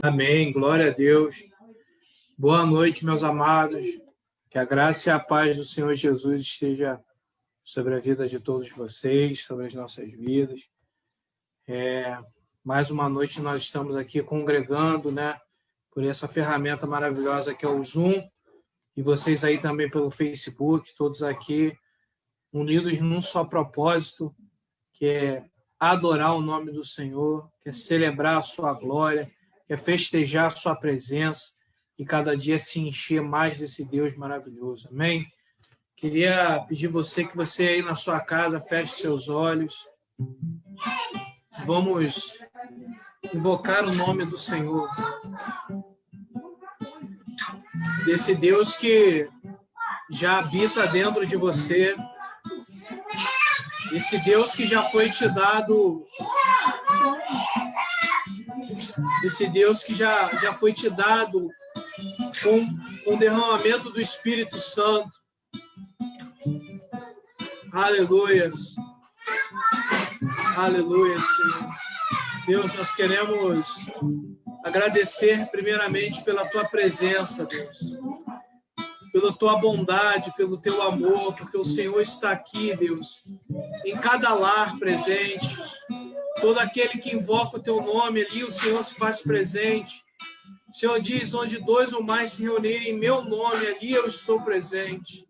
Amém, glória a Deus. Boa noite, meus amados. Que a graça e a paz do Senhor Jesus esteja sobre a vida de todos vocês, sobre as nossas vidas. Mais uma noite nós estamos aqui congregando, né, por essa ferramenta maravilhosa que é o Zoom, e vocês aí também pelo Facebook, todos aqui unidos num só propósito, que é adorar o nome do Senhor, que é celebrar a sua glória, que é festejar a sua presença e cada dia se encher mais desse Deus maravilhoso. Amém? Queria pedir que você aí na sua casa feche seus olhos. Vamos invocar o nome do Senhor. Desse Deus que já habita dentro de você. Esse Deus que já foi te dado. Esse Deus que já foi te dado com o derramamento do Espírito Santo. Aleluias. Aleluia, Senhor. Deus, nós queremos agradecer primeiramente pela tua presença, Deus. Pela tua bondade, pelo teu amor, porque o Senhor está aqui, Deus, em cada lar presente. Todo aquele que invoca o teu nome ali, o Senhor se faz presente. O Senhor diz, onde dois ou mais se reunirem em meu nome, ali eu estou presente.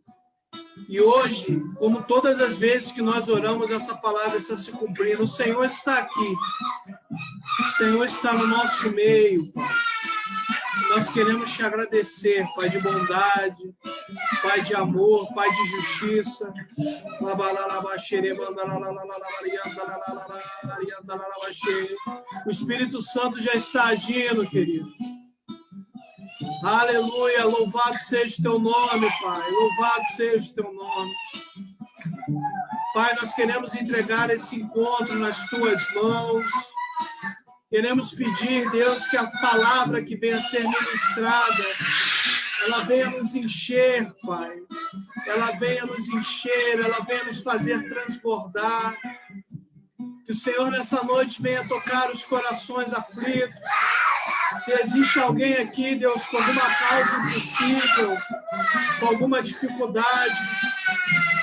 E hoje, como todas as vezes que nós oramos, essa palavra está se cumprindo. O Senhor está aqui. O Senhor está no nosso meio, Pai. Nós queremos te agradecer, Pai de bondade, Pai de amor, Pai de justiça. O Espírito Santo já está agindo, querido. Aleluia, louvado seja o teu nome, Pai. Louvado seja o teu nome. Pai, nós queremos entregar esse encontro nas tuas mãos. Queremos pedir, Deus, que a palavra que venha a ser ministrada, ela venha nos encher, Pai. Ela venha nos encher, ela venha nos fazer transbordar. Que o Senhor, nessa noite, venha tocar os corações aflitos. Se existe alguém aqui, Deus, com alguma causa impossível, com alguma dificuldade,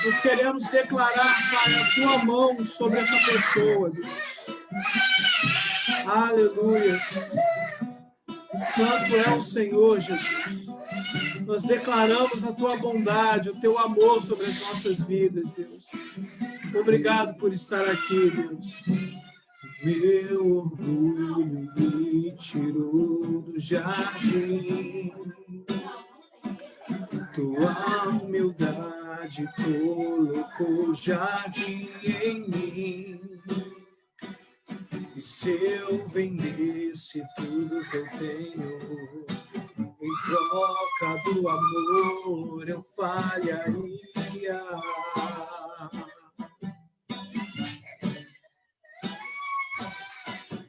nós queremos declarar, Pai, a tua mão sobre essa pessoa, Deus. Aleluia. Santo é o Senhor, Jesus. Nós declaramos a tua bondade, o teu amor sobre as nossas vidas, Deus. Obrigado por estar aqui, Deus. Meu orgulho me tirou do jardim. Tua humildade colocou jardim em mim. E se eu vendesse tudo que eu tenho, em troca do amor eu falharia.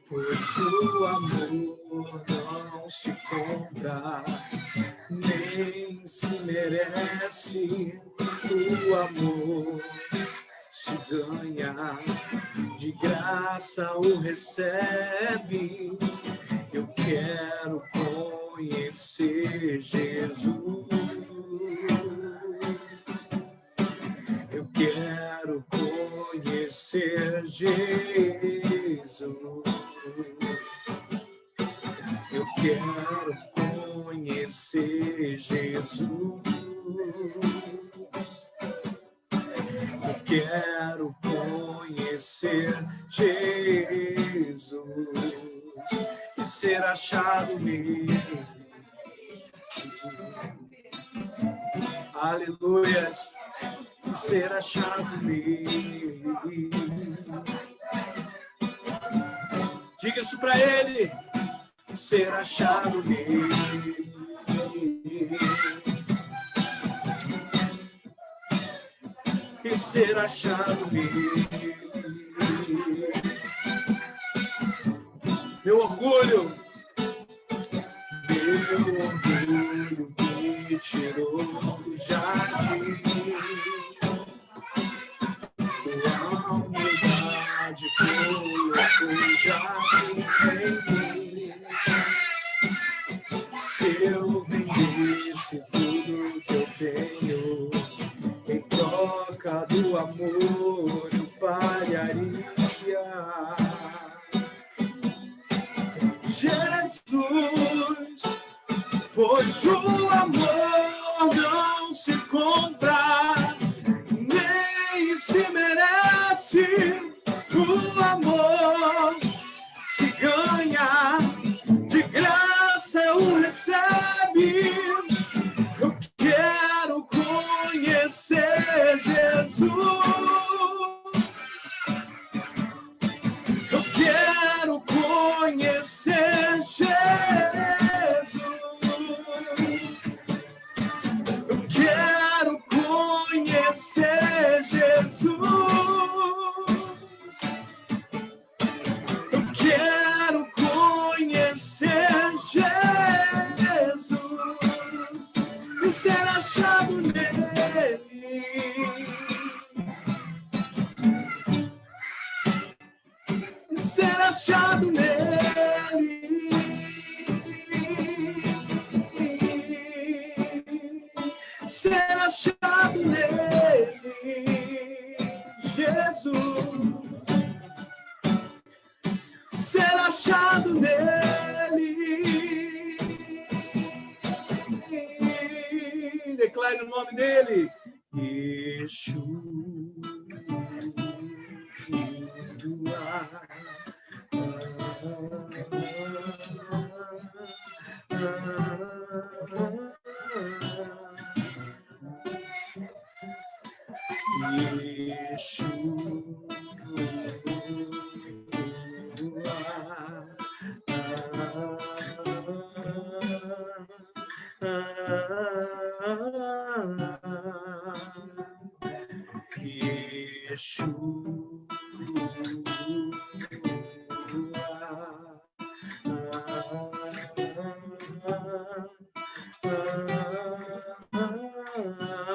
Pois o amor não se compra, nem se merece. O amor se ganha, de graça o recebe. Eu quero conhecer Jesus. Eu quero conhecer Jesus. Eu quero conhecer Jesus. Eu quero conhecer Jesus e ser achado nele. Aleluias. E ser achado nele. Diga isso para ele. Ser achado nele. E ser achado nele. Meu orgulho me tirou do jardim. Tua humildade colocou jardim em mim. Senhor eu falharia. Jesus, pois o amor não se compra, nem se merece. O amor se ganha, de graça o recebe. Eu quero conhecer Jesus. Eu quero conhecer Jesus. Eu quero conhecer Jesus. Eu quero conhecer Jesus e ser achado nele. E ser achado nele. Ser achado nele. Jesus. Ser achado nele. Declare o nome dele. Yeshua.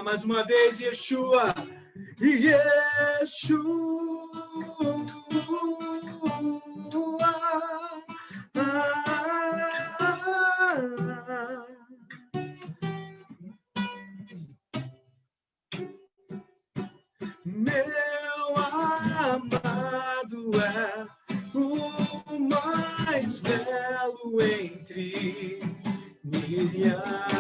Mais uma vez, Yeshua. Yeshua. Meu amado é o mais belo entre milhares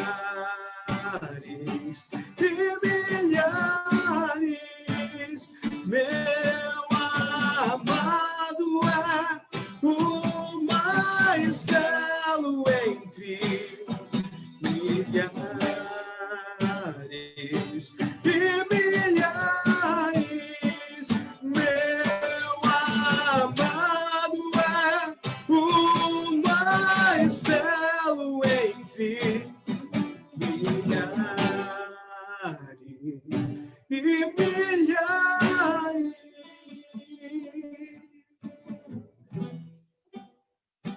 e milhares. Meu amado é o mais belo entre milhares e milhares. Meu amado é o mais belo entre milhares e milhares.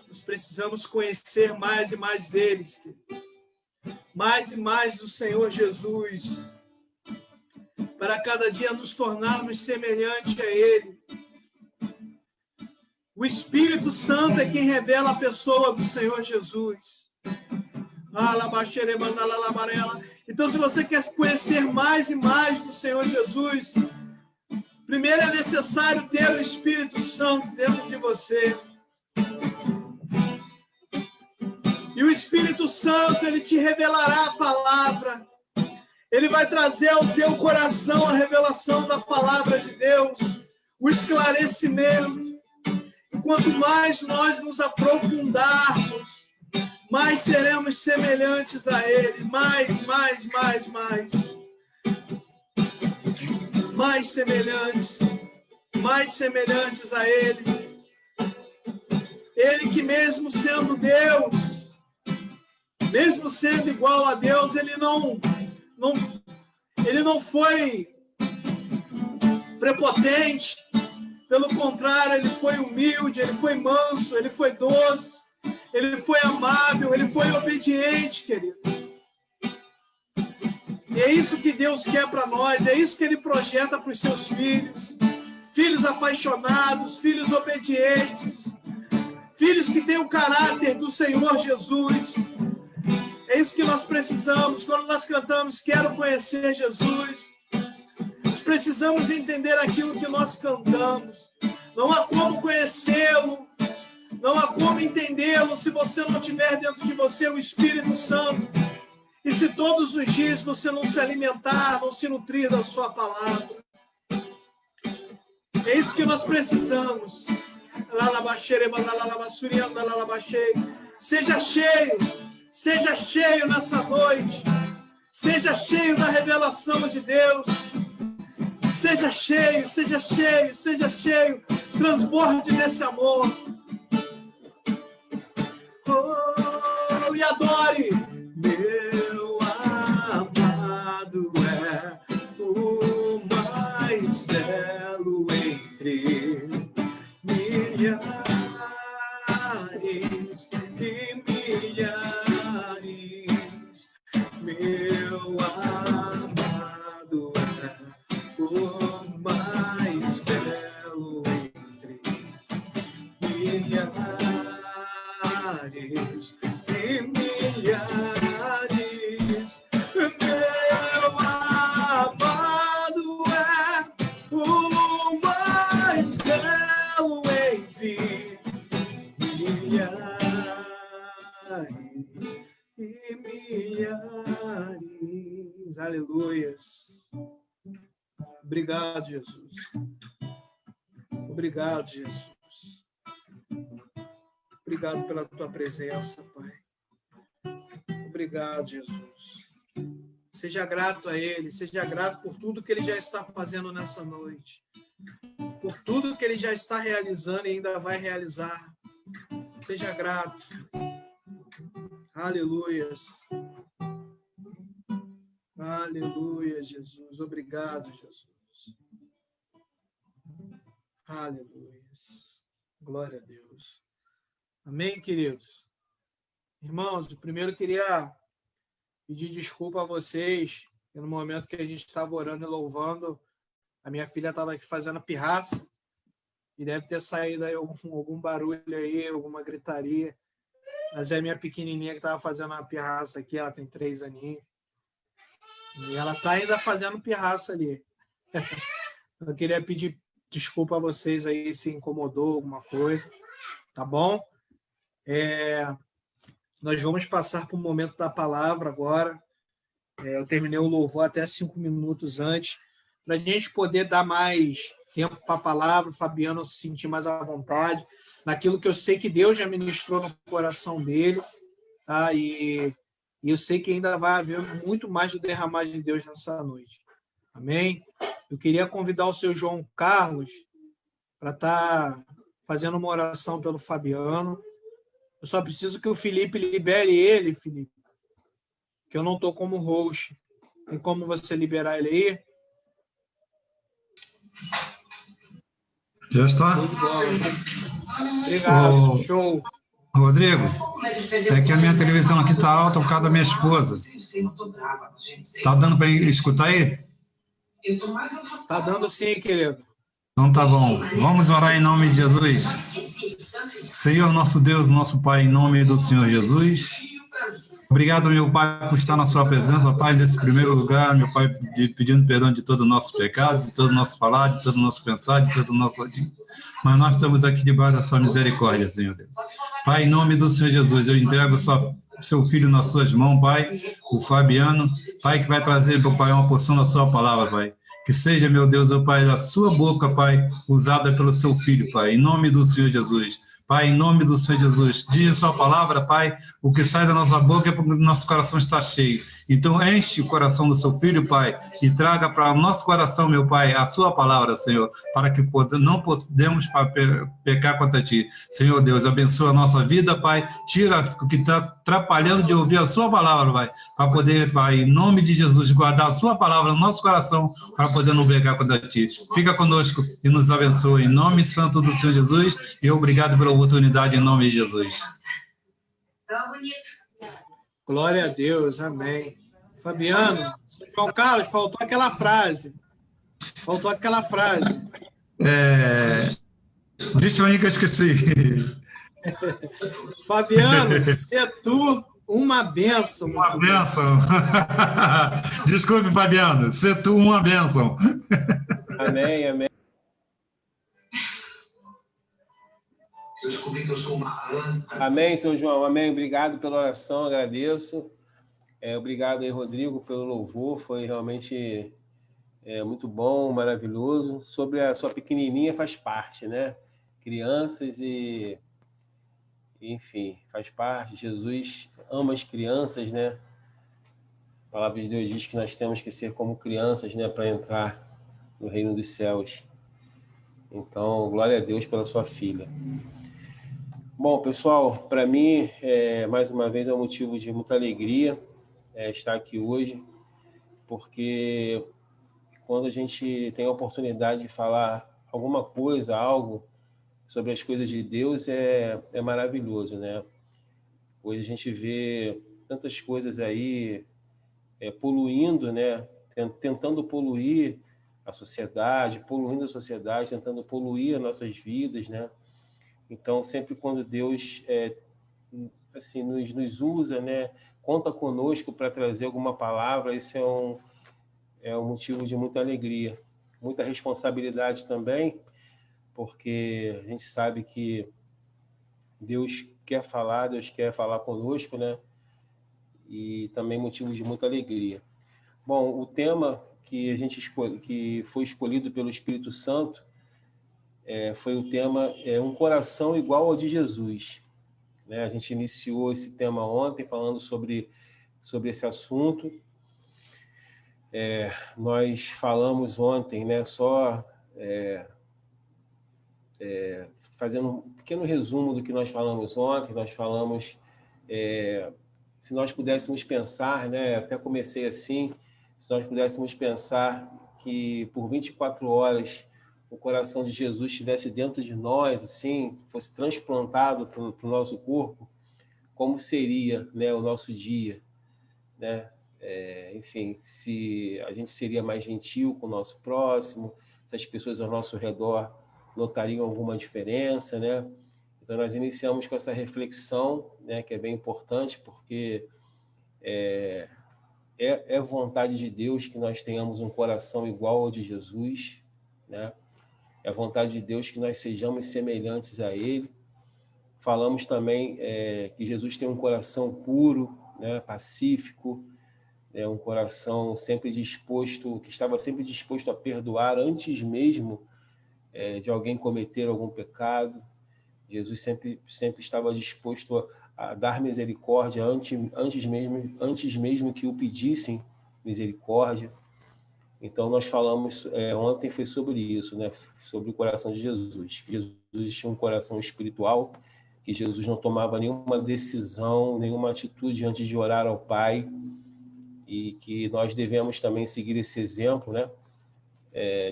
Nós precisamos conhecer mais e mais deles, mais e mais do Senhor Jesus, para cada dia nos tornarmos semelhantes a Ele. O Espírito Santo é quem revela a pessoa do Senhor Jesus. Então, se você quer conhecer mais e mais do Senhor Jesus, primeiro é necessário ter o Espírito Santo dentro de você. E o Espírito Santo, ele te revelará a palavra. Ele vai trazer ao teu coração a revelação da palavra de Deus, o esclarecimento. E quanto mais nós nos aprofundarmos, mais seremos semelhantes a Ele. Mais. Mais semelhantes a Ele. Ele que mesmo sendo Deus, mesmo sendo igual a Deus, ele não foi prepotente. Pelo contrário, ele foi humilde, ele foi manso, ele foi doce, ele foi amável, ele foi obediente, querido. E é isso que Deus quer para nós, é isso que Ele projeta para os seus filhos. Filhos apaixonados, filhos obedientes, filhos que têm o caráter do Senhor Jesus. É isso que nós precisamos quando nós cantamos Quero Conhecer Jesus. precisamos entender aquilo que nós cantamos. Não há como conhecê-lo, não há como entendê-lo se você não tiver dentro de você o Espírito Santo. E se todos os dias você não se alimentar, não se nutrir da sua palavra. É isso que nós precisamos. Seja cheio nessa noite. Seja cheio da revelação de Deus. Seja cheio, seja cheio, seja cheio. Transborde desse amor. Oh, e adore. Meu amado é o mais belo entre milhares e milhares. Meu amado é o mais belo entre milhares e milhares. Meu amado é o mais belo entre milhares e milhares. Aleluias. Obrigado, Jesus. Obrigado, Jesus. Obrigado pela tua presença, Pai. Obrigado, Jesus. Seja grato a Ele, seja grato por tudo que Ele já está fazendo nessa noite, por tudo que Ele já está realizando e ainda vai realizar. Seja grato. Aleluias. Aleluia, Jesus. Obrigado, Jesus. Aleluia. Glória a Deus. Amém, queridos? Irmãos, eu primeiro queria pedir desculpa a vocês, que no momento que a gente estava orando e louvando, a minha filha estava aqui fazendo pirraça e deve ter saído aí algum barulho aí, alguma gritaria. Mas é a minha pequenininha que estava fazendo uma pirraça aqui, ela tem 3 aninhos. E ela está ainda fazendo pirraça ali. Eu queria pedir desculpa a vocês aí se incomodou alguma coisa, tá bom? Nós vamos passar para o momento da palavra agora. Eu terminei o louvor até 5 minutos antes, para a gente poder dar mais tempo para a palavra, o Fabiano se sentir mais à vontade, naquilo que eu sei que Deus já ministrou no coração dele, tá? E eu sei que ainda vai haver muito mais do derramar de Deus nessa noite. Amém? Eu queria convidar o seu João Carlos para estar fazendo uma oração pelo Fabiano. Eu só preciso que o Felipe libere ele, Felipe, que eu não estou como host. Tem como você liberar ele aí? Já está? Obrigado, show. Rodrigo, é que a minha televisão aqui está alta por causa da minha esposa. Tá dando para escutar aí? Tá dando sim, querido. Então tá bom. Vamos orar em nome de Jesus. Senhor, nosso Deus, nosso Pai, em nome do Senhor Jesus. Obrigado, meu Pai, por estar na sua presença, Pai, nesse primeiro lugar, meu Pai, pedindo perdão de todos os nossos pecados, de todo o nosso falar, de todo o nosso pensar, de todo o nosso agir. Mas nós estamos aqui debaixo da sua misericórdia, Senhor Deus. Pai, em nome do Senhor Jesus, eu entrego seu filho nas suas mãos, Pai, o Fabiano, Pai, que vai trazer, meu Pai, uma porção da sua palavra, Pai. Que seja, meu Deus, ó Pai, a sua boca, Pai, usada pelo seu filho, Pai, em nome do Senhor Jesus. Pai, em nome do Senhor Jesus, diz a sua palavra, Pai, o que sai da nossa boca é porque o nosso coração está cheio. Então, enche o coração do seu filho, Pai, e traga para o nosso coração, meu Pai, a sua palavra, Senhor, para que não podemos pecar contra ti. Senhor Deus, abençoa a nossa vida, Pai, tira o que está atrapalhando de ouvir a sua palavra, Pai, para poder, Pai, em nome de Jesus, guardar a sua palavra no nosso coração, para poder não pecar contra ti. Fica conosco e nos abençoe, em nome santo do Senhor Jesus, e obrigado pela oportunidade, em nome de Jesus. Glória a Deus, amém. Fabiano, João Carlos, faltou aquela frase. Deixa eu ir que eu esqueci. Fabiano, se é tu, Uma bênção. Uma bênção. Desculpe, Fabiano, ser tu uma bênção. Amém, amém. Eu descobri que eu sou uma anta. Amém, seu João. Amém. Obrigado pela oração, agradeço. Obrigado aí, Rodrigo, pelo louvor. Foi realmente muito bom, maravilhoso. Sobre a sua pequenininha faz parte, né? Crianças e... Enfim, faz parte. Jesus ama as crianças, né? A palavra de Deus diz que nós temos que ser como crianças, né? Para entrar no reino dos céus. Então, glória a Deus pela sua filha. Bom, pessoal, para mim, mais uma vez, é um motivo de muita alegria estar aqui hoje, porque quando a gente tem a oportunidade de falar alguma coisa, algo sobre as coisas de Deus, é maravilhoso, né? Hoje a gente vê tantas coisas aí poluindo, né? Tentando poluir a sociedade, tentando poluir as nossas vidas, né? Então, sempre quando Deus assim, nos usa, né, conta conosco para trazer alguma palavra, isso é um motivo de muita alegria, muita responsabilidade também, porque a gente sabe que Deus quer falar conosco, né? E também motivo de muita alegria. Bom, o tema que foi escolhido pelo Espírito Santo foi o tema Um Coração Igual ao de Jesus. Né? A gente iniciou esse tema ontem falando sobre esse assunto. Nós falamos ontem, né, só fazendo um pequeno resumo do que nós falamos ontem. Nós falamos, se nós pudéssemos pensar, né, até comecei assim, se nós pudéssemos pensar que por 24 horas o coração de Jesus estivesse dentro de nós, assim, fosse transplantado para o nosso corpo, como seria, né, o nosso dia, né? Enfim, se a gente seria mais gentil com o nosso próximo, se as pessoas ao nosso redor notariam alguma diferença, né? Então, nós iniciamos com essa reflexão, né, que é bem importante, porque é vontade de Deus que nós tenhamos um coração igual ao de Jesus, né? É vontade de Deus que nós sejamos semelhantes a Ele. Falamos também que Jesus tem um coração puro, né, pacífico, um coração sempre disposto, que estava sempre disposto a perdoar antes mesmo de alguém cometer algum pecado. Jesus sempre estava disposto a dar misericórdia antes mesmo que o pedissem misericórdia. Então, nós falamos, ontem foi sobre isso, né? Sobre o coração de Jesus. Jesus tinha um coração espiritual, que Jesus não tomava nenhuma decisão, nenhuma atitude antes de orar ao Pai, e que nós devemos também seguir esse exemplo, né?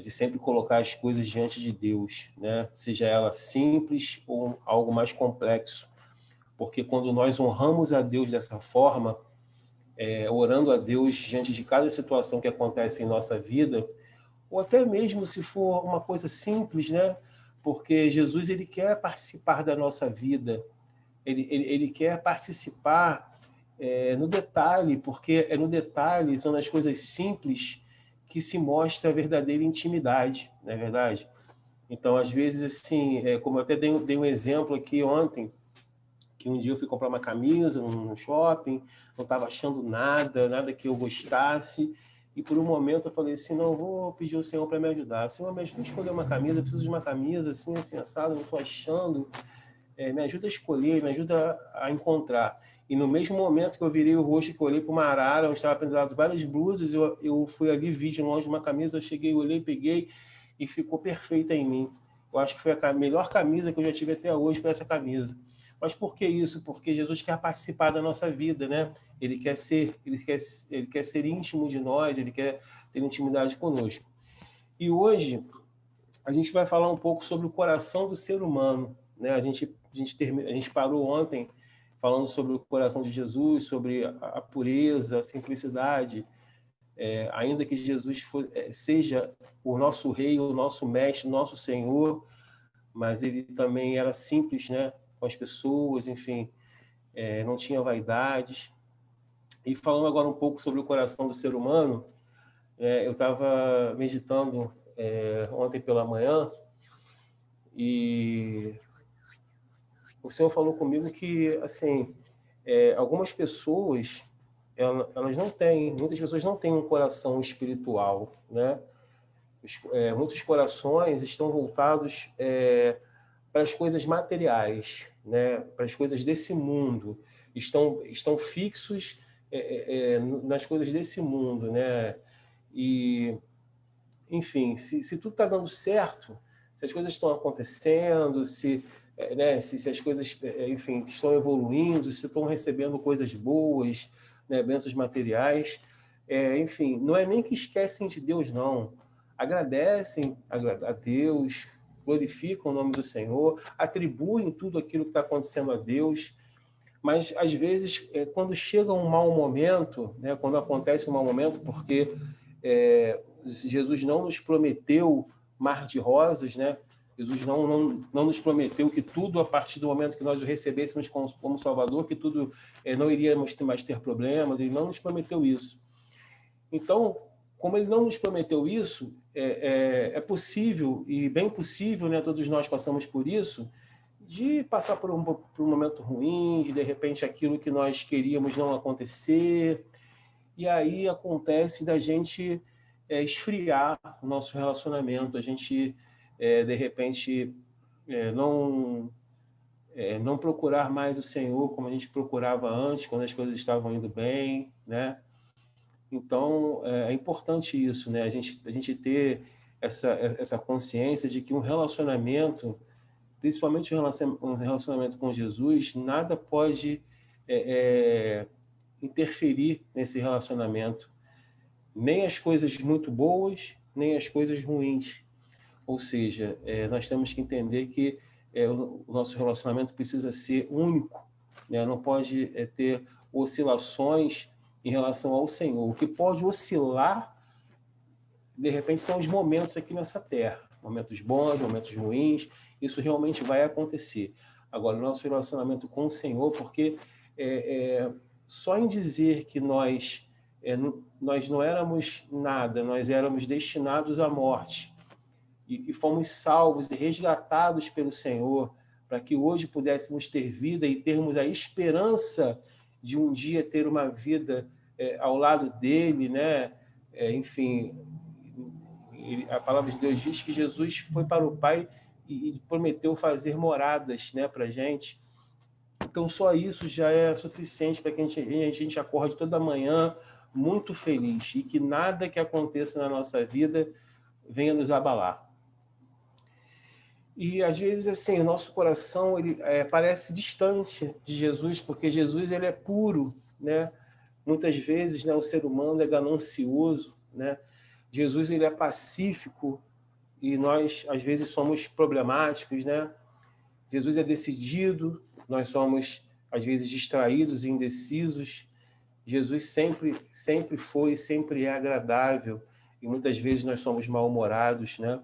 De sempre colocar as coisas diante de Deus, né? Seja ela simples ou algo mais complexo. Porque quando nós honramos a Deus dessa forma, orando a Deus diante de cada situação que acontece em nossa vida, ou até mesmo se for uma coisa simples, né? Porque Jesus, ele quer participar da nossa vida, ele quer participar no detalhe, porque no detalhe, são nas coisas simples que se mostra a verdadeira intimidade, não é verdade? Então, às vezes, assim, como eu até dei um exemplo aqui ontem, que um dia eu fui comprar uma camisa no shopping, não estava achando nada que eu gostasse, e por um momento eu falei assim, não, vou pedir ao Senhor para me ajudar. Senhor, me ajuda a escolher uma camisa, eu preciso de uma camisa assim, assado, não estou achando, me ajuda a escolher, me ajuda a encontrar. E no mesmo momento que eu virei o rosto, que eu olhei para uma arara, onde estava pendurado várias blusas, eu fui ali, vi de longe uma camisa, eu cheguei, olhei, peguei, e ficou perfeita em mim. Eu acho que foi a melhor camisa que eu já tive até hoje, foi essa camisa. Mas por que isso? Porque Jesus quer participar da nossa vida, né? Ele quer ser íntimo de nós, ele quer ter intimidade conosco. E hoje a gente vai falar um pouco sobre o coração do ser humano, né? A gente parou ontem falando sobre o coração de Jesus, sobre a pureza, a simplicidade, ainda que Jesus seja o nosso rei, o nosso mestre, o nosso Senhor, mas ele também era simples, né? Com as pessoas, enfim. não tinha vaidades. E falando agora um pouco sobre o coração do ser humano, eu estava meditando ontem pela manhã e o Senhor falou comigo que, assim, algumas pessoas, elas não têm, muitas pessoas não têm um coração espiritual, né? Muitos corações estão voltados para as coisas materiais, né? Para as coisas desse mundo, estão fixos nas coisas desse mundo, né? E, enfim, se tudo está dando certo, se as coisas estão acontecendo, se as coisas, enfim, estão evoluindo, se estão recebendo coisas boas, né, bênçãos materiais, enfim, não é nem que esquecem de Deus, não. Agradecem a Deus, glorificam o nome do Senhor, atribuem tudo aquilo que está acontecendo a Deus, mas, às vezes, quando chega um mau momento, né, quando acontece um mau momento, porque Jesus não nos prometeu mar de rosas, né? Jesus não nos prometeu que tudo, a partir do momento que nós o recebêssemos como Salvador, que tudo não iríamos mais ter problemas, ele não nos prometeu isso. Então, como ele não nos prometeu isso, é possível, e bem possível, né, todos nós passamos por isso, de passar por um momento ruim, de repente aquilo que nós queríamos não acontecer, e aí acontece da gente esfriar o nosso relacionamento, a gente, de repente, não procurar mais o Senhor como a gente procurava antes, quando as coisas estavam indo bem, né? Então, é importante isso, né? A gente ter essa consciência de que um relacionamento, principalmente um relacionamento com Jesus, nada pode interferir nesse relacionamento, nem as coisas muito boas, nem as coisas ruins. Ou seja, nós temos que entender que o nosso relacionamento precisa ser único, né? Não pode ter oscilações em relação ao Senhor. O que pode oscilar, de repente, são os momentos aqui nessa terra. Momentos bons, momentos ruins, isso realmente vai acontecer. Agora, o nosso relacionamento com o Senhor, porque só em dizer que nós não éramos nada, nós éramos destinados à morte, e fomos salvos e resgatados pelo Senhor, para que hoje pudéssemos ter vida e termos a esperança de um dia ter uma vida ao lado dele, né? Enfim, a palavra de Deus diz que Jesus foi para o Pai e prometeu fazer moradas, né, para a gente. Então, só isso já é suficiente para que a gente acorde toda manhã muito feliz e que nada que aconteça na nossa vida venha nos abalar. E, às vezes, assim, o nosso coração ele parece distante de Jesus, porque Jesus ele é puro, né? Muitas vezes, né, o ser humano é ganancioso, né? Jesus ele é pacífico e nós, às vezes, somos problemáticos, né? Jesus é decidido, nós somos, às vezes, distraídos e indecisos. Jesus sempre foi, sempre é agradável, e muitas vezes nós somos mal-humorados, né?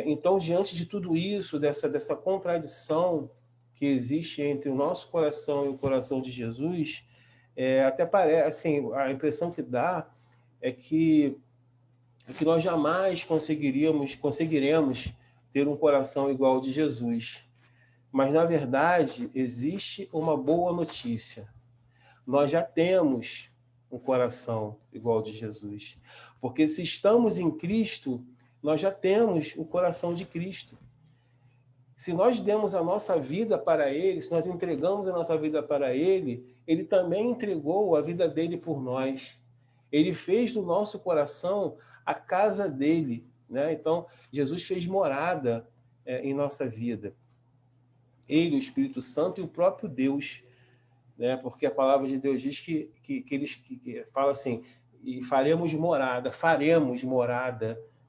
Então, diante de tudo isso, dessa contradição que existe entre o nosso coração e o coração de Jesus, até parece, assim, a impressão que dá é que nós jamais conseguiremos ter um coração igual ao de Jesus. Mas, na verdade, existe uma boa notícia. Nós já temos um coração igual ao de Jesus. Porque se estamos em Cristo, nós já temos o coração de Cristo. Se nós demos a nossa vida para Ele, se nós entregamos a nossa vida para Ele, Ele também entregou a vida dele por nós. Ele fez do nosso coração a casa dele, né? Então, Jesus fez morada em nossa vida. Ele, o Espírito Santo e o próprio Deus, né? Porque a palavra de Deus diz que fala assim, e faremos morada,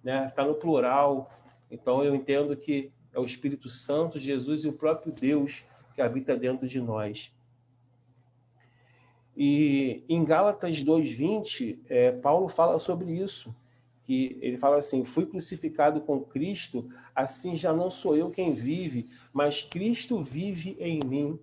né? Está no plural. Então, eu entendo que é o Espírito Santo, Jesus e o próprio Deus que habita dentro de nós. E em Gálatas 2:20, Paulo fala sobre isso, que ele fala assim, fui crucificado com Cristo, assim já não sou eu quem vive, mas Cristo vive em mim.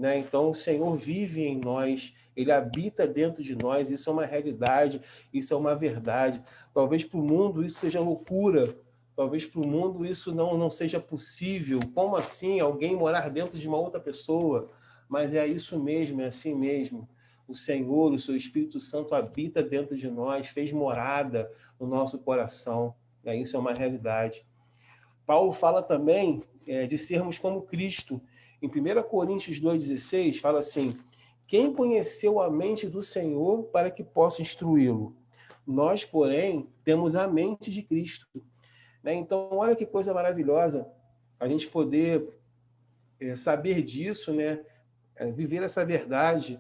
né? Então, o Senhor vive em nós, Ele habita dentro de nós, isso é uma realidade, isso é uma verdade. Talvez para o mundo isso seja loucura, talvez para o mundo isso não seja possível. Como assim alguém morar dentro de uma outra pessoa? Mas é isso mesmo, é assim mesmo. O Senhor, o seu Espírito Santo habita dentro de nós, fez morada no nosso coração. Isso é uma realidade. Paulo fala também de sermos como Cristo. Em 1 Coríntios 2,16, fala assim: quem conheceu a mente do Senhor para que possa instruí-lo? Nós, porém, temos a mente de Cristo. Então, olha que coisa maravilhosa a gente poder saber disso, né? Viver essa verdade,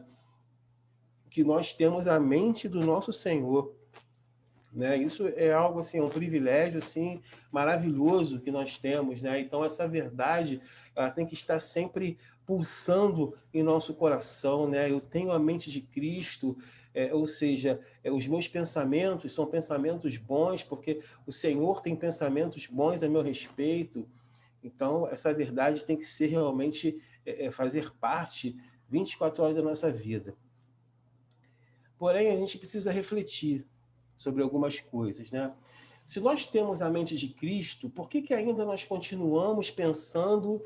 que nós temos a mente do nosso Senhor. Isso é algo assim, um privilégio assim maravilhoso que nós temos, né? Então essa verdade, ela tem que estar sempre pulsando em nosso coração, né? Eu tenho a mente de Cristo, ou seja, os meus pensamentos são pensamentos bons, porque o Senhor tem pensamentos bons a meu respeito. Então essa verdade tem que ser realmente fazer parte 24 horas da nossa vida. Porém, a gente precisa refletir sobre algumas coisas, né? Se nós temos a mente de Cristo, por que ainda nós continuamos pensando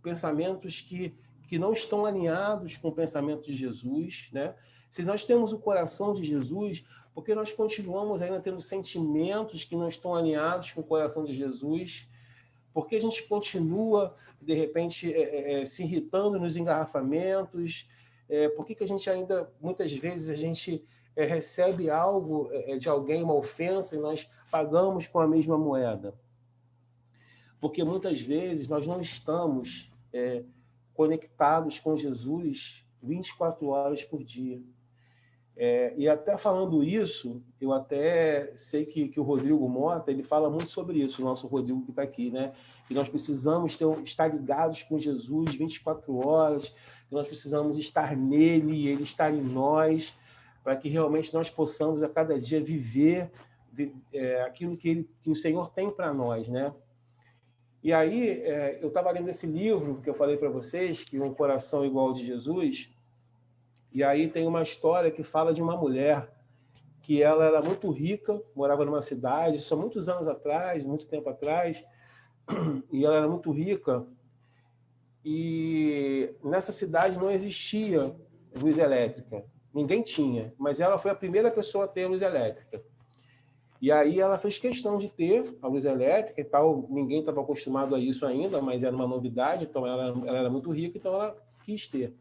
pensamentos que não estão alinhados com o pensamento de Jesus, né? Se nós temos o coração de Jesus, por que nós continuamos ainda tendo sentimentos que não estão alinhados com o coração de Jesus? Por que a gente continua, de repente, se irritando nos engarrafamentos? Por que a gente ainda, muitas vezes, a gente recebe algo de alguém, uma ofensa, e nós pagamos com a mesma moeda? Porque muitas vezes nós não estamos conectados com Jesus 24 horas por dia. E até falando isso, eu até sei que o Rodrigo Mota, ele fala muito sobre isso, o nosso Rodrigo que está aqui, né? Que nós precisamos estar ligados com Jesus 24 horas, que nós precisamos estar nele e ele estar em nós, para que realmente nós possamos a cada dia viver aquilo que o Senhor tem para nós, né? E aí, eu estava lendo esse livro que eu falei para vocês, que Um Coração Igual ao de Jesus, e aí tem uma história que fala de uma mulher que ela era muito rica, morava numa cidade, isso há muitos anos atrás, muito tempo atrás, e ela era muito rica, e nessa cidade não existia luz elétrica, ninguém tinha, mas ela foi a primeira pessoa a ter luz elétrica. E aí ela fez questão de ter a luz elétrica e tal, ninguém estava acostumado a isso ainda, mas era uma novidade, então ela era muito rica, então ela quis ter.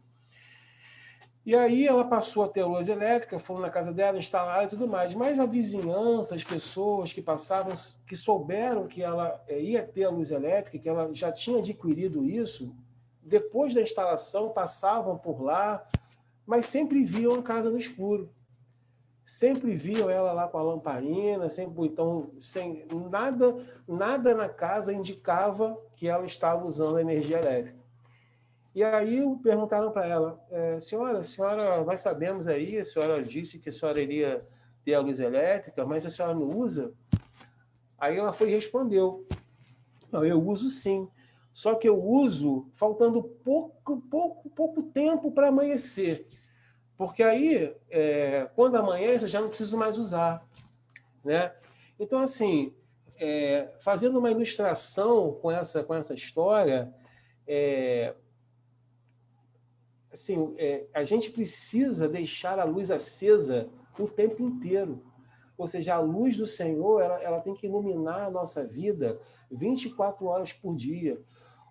E aí ela passou a ter a luz elétrica, foram na casa dela, instalaram e tudo mais. Mas a vizinhança, as pessoas que passavam, que souberam que ela ia ter a luz elétrica, que ela já tinha adquirido isso, depois da instalação passavam por lá, mas sempre viam a casa no escuro. Sempre viam ela lá com a lamparina, sempre, então, sem nada na casa indicava que ela estava usando a energia elétrica. E aí perguntaram para ela, senhora, nós sabemos aí, a senhora disse que a senhora iria ter a luz elétrica, mas a senhora não usa? Aí ela foi e respondeu, não, eu uso sim, só que eu uso faltando pouco tempo para amanhecer, porque aí, quando amanhece, eu já não preciso mais usar, né? Então, assim, fazendo uma ilustração com essa história, assim, a gente precisa deixar a luz acesa o tempo inteiro. Ou seja, a luz do Senhor, ela tem que iluminar a nossa vida 24 horas por dia.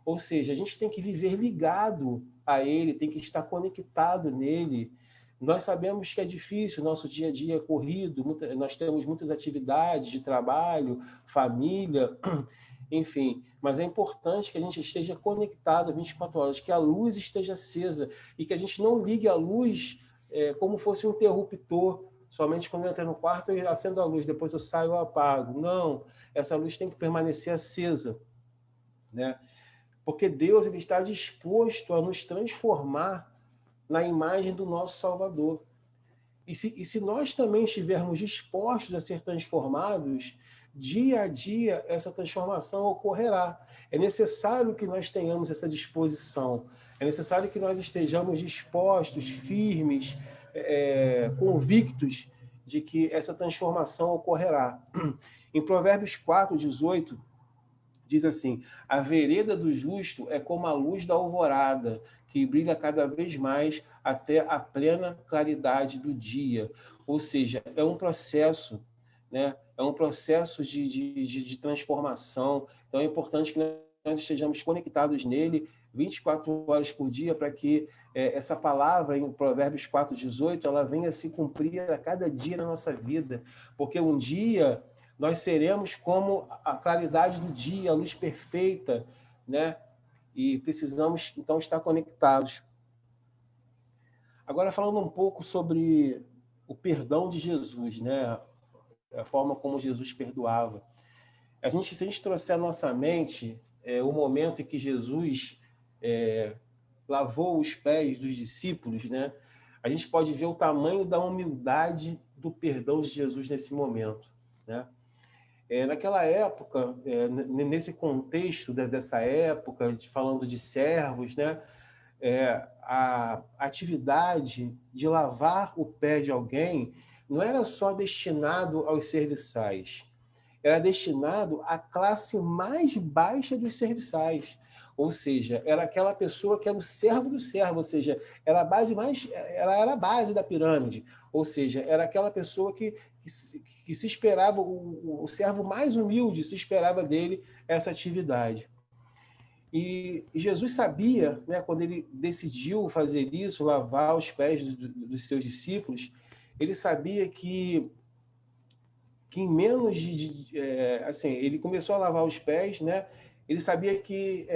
Ou seja, a gente tem que viver ligado a Ele, tem que estar conectado nele. Nós sabemos que é difícil, nosso dia a dia é corrido, nós temos muitas atividades de trabalho, família, enfim, mas é importante que a gente esteja conectado 24 horas, que a luz esteja acesa e que a gente não ligue a luz como fosse um interruptor, somente quando eu entro no quarto eu acendo a luz, depois eu saio e apago. Não, essa luz tem que permanecer acesa, né? Porque Deus ele está disposto a nos transformar na imagem do nosso Salvador. E se nós também estivermos dispostos a ser transformados, dia a dia essa transformação ocorrerá. É necessário que nós tenhamos essa disposição. É necessário que nós estejamos dispostos, firmes, convictos de que essa transformação ocorrerá. Em Provérbios 4:18, diz assim: a vereda do justo é como a luz da alvorada, que brilha cada vez mais até a plena claridade do dia. Ou seja, é um processo, né? É um processo de transformação. Então é importante que nós estejamos conectados nele 24 horas por dia, para que essa palavra em Provérbios 4:18 ela venha se cumprir a cada dia na nossa vida, porque um dia nós seremos como a claridade do dia, a luz perfeita, né? E precisamos, então, estar conectados. Agora, falando um pouco sobre o perdão de Jesus, né? A forma como Jesus perdoava. Se a gente trouxer à nossa mente o momento em que Jesus lavou os pés dos discípulos, né? A gente pode ver o tamanho da humildade do perdão de Jesus nesse momento, né? Naquela época, nesse contexto dessa época, falando de servos, né, a atividade de lavar o pé de alguém não era só destinado aos serviçais, era destinado à classe mais baixa dos serviçais. Ou seja, era aquela pessoa que era o servo do servo, ou seja, ela era a base da pirâmide, ou seja, era aquela pessoa que se esperava, o servo mais humilde, se esperava dele essa atividade. E Jesus sabia, né, quando ele decidiu fazer isso, lavar os pés dos seus discípulos, ele sabia que em menos assim, ele começou a lavar os pés, né? Ele sabia que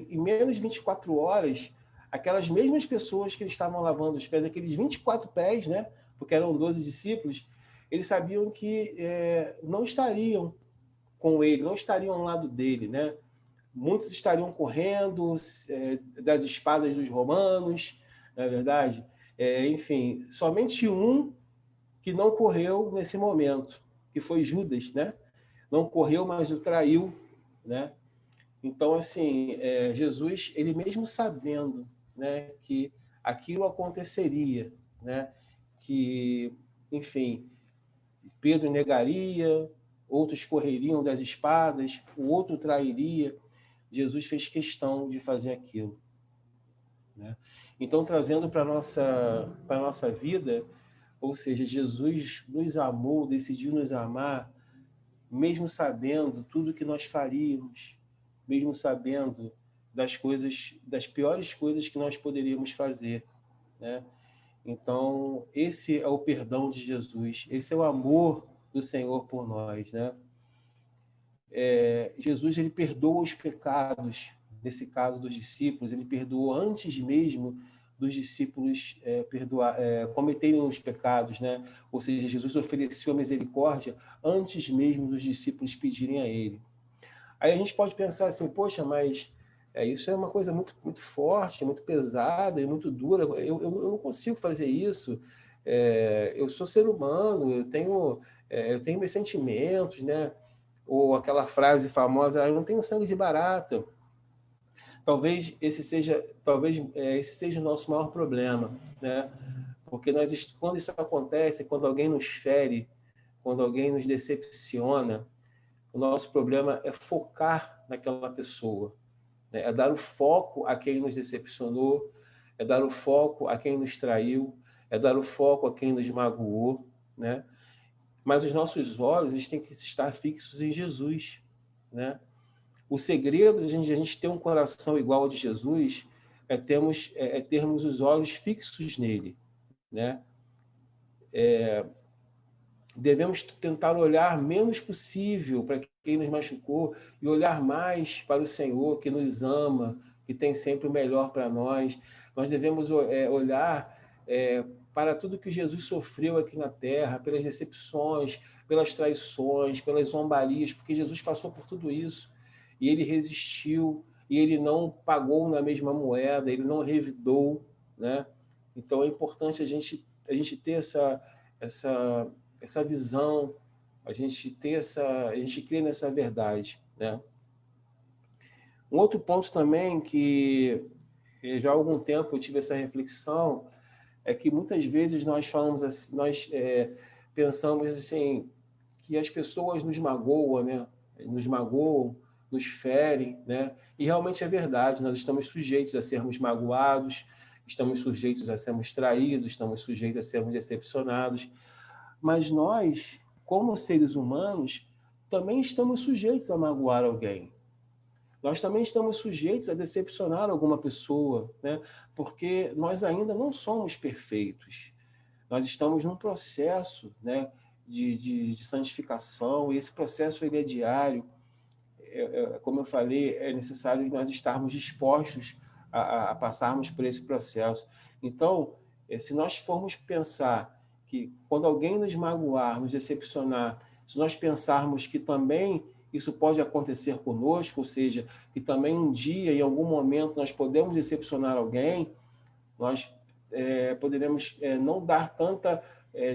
em menos de 24 horas, aquelas mesmas pessoas que eles estavam lavando os pés, aqueles 24 pés, né? Porque eram 12 discípulos, eles sabiam que não estariam com ele, não estariam ao lado dele, né? Muitos estariam correndo das espadas dos romanos, não é verdade? Enfim, somente um que não correu nesse momento, que foi Judas, né? Não correu, mas o traiu, né? Então, assim, Jesus, ele mesmo sabendo, né, que aquilo aconteceria, né? Que, enfim, Pedro negaria, outros correriam das espadas, o outro trairia. Jesus fez questão de fazer aquilo, né? Então, trazendo para a nossa vida, ou seja, Jesus nos amou, decidiu nos amar, mesmo sabendo tudo que nós faríamos, mesmo sabendo das piores coisas que nós poderíamos fazer, né? Então, esse é o perdão de Jesus, esse é o amor do Senhor por nós, né? Jesus, ele perdoa os pecados, nesse caso dos discípulos, ele perdoou antes mesmo dos discípulos cometerem os pecados, né? Ou seja, Jesus ofereceu a misericórdia antes mesmo dos discípulos pedirem a ele. Aí a gente pode pensar assim, poxa, mas isso é uma coisa muito, muito forte, muito pesada e muito dura, eu não consigo fazer isso, eu sou ser humano, eu tenho meus sentimentos, né? Ou aquela frase famosa, eu não tenho sangue de barata. Talvez esse seja o nosso maior problema, né? Porque quando isso acontece, quando alguém nos fere, quando alguém nos decepciona, o nosso problema é focar naquela pessoa, né? É dar o foco a quem nos decepcionou, é dar o foco a quem nos traiu, é dar o foco a quem nos magoou, né? Mas os nossos olhos, eles têm que estar fixos em Jesus, né? O segredo de a gente ter um coração igual ao de Jesus é termos os olhos fixos nele, né? Devemos tentar olhar menos possível para quem nos machucou e olhar mais para o Senhor, que nos ama, que tem sempre o melhor para nós. Nós devemos olhar para tudo que Jesus sofreu aqui na terra, pelas decepções, pelas traições, pelas zombarias, porque Jesus passou por tudo isso. E ele resistiu, e ele não pagou na mesma moeda, ele não revidou, né? Então é importante a gente ter essa visão, a gente crer nessa verdade, né? Um outro ponto também que já há algum tempo eu tive essa reflexão, é que muitas vezes nós falamos assim, pensamos assim, que as pessoas nos magoam, né? Nos magoam, nos ferem, né? E realmente é verdade, nós estamos sujeitos a sermos magoados, estamos sujeitos a sermos traídos, estamos sujeitos a sermos decepcionados, mas nós, como seres humanos, também estamos sujeitos a magoar alguém. Nós também estamos sujeitos a decepcionar alguma pessoa, né? Porque nós ainda não somos perfeitos. Nós estamos num processo, né, de santificação, e esse processo ele é diário. Como eu falei, é necessário nós estarmos dispostos a passarmos por esse processo. Então, se nós formos pensar que quando alguém nos magoar, nos decepcionar, se nós pensarmos que também isso pode acontecer conosco, ou seja, que também um dia, em algum momento, nós podemos decepcionar alguém, nós poderemos não dar tanta,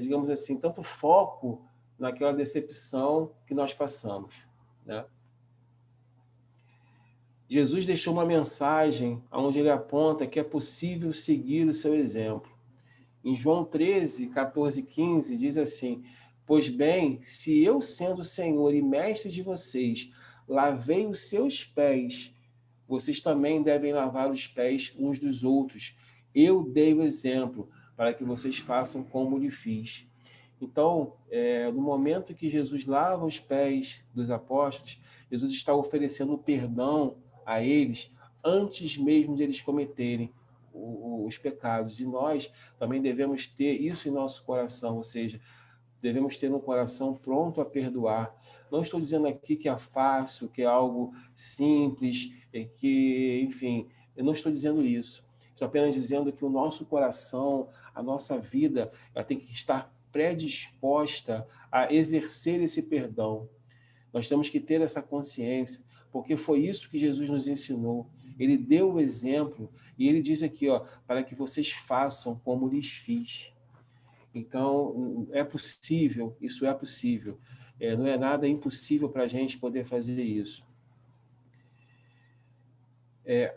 digamos assim, tanto foco naquela decepção que nós passamos, né? Jesus deixou uma mensagem onde ele aponta que é possível seguir o seu exemplo. Em João 13, 14 e 15, diz assim: pois bem, se eu, sendo Senhor e Mestre de vocês, lavei os seus pés, vocês também devem lavar os pés uns dos outros. Eu dei o exemplo para que vocês façam como lhe fiz. Então, no momento que Jesus lava os pés dos apóstolos, Jesus está oferecendo perdão a eles antes mesmo de eles cometerem os pecados. E nós também devemos ter isso em nosso coração, ou seja, devemos ter um coração pronto a perdoar. Não estou dizendo aqui que é fácil, que é algo simples, que, enfim, eu não estou dizendo isso. Estou apenas dizendo que o nosso coração, a nossa vida, ela tem que estar predisposta a exercer esse perdão. Nós temos que ter essa consciência, porque foi isso que Jesus nos ensinou. Ele deu o exemplo e ele diz aqui, para que vocês façam como lhes fiz. Então, é possível, isso é possível. Não é nada impossível para a gente poder fazer isso.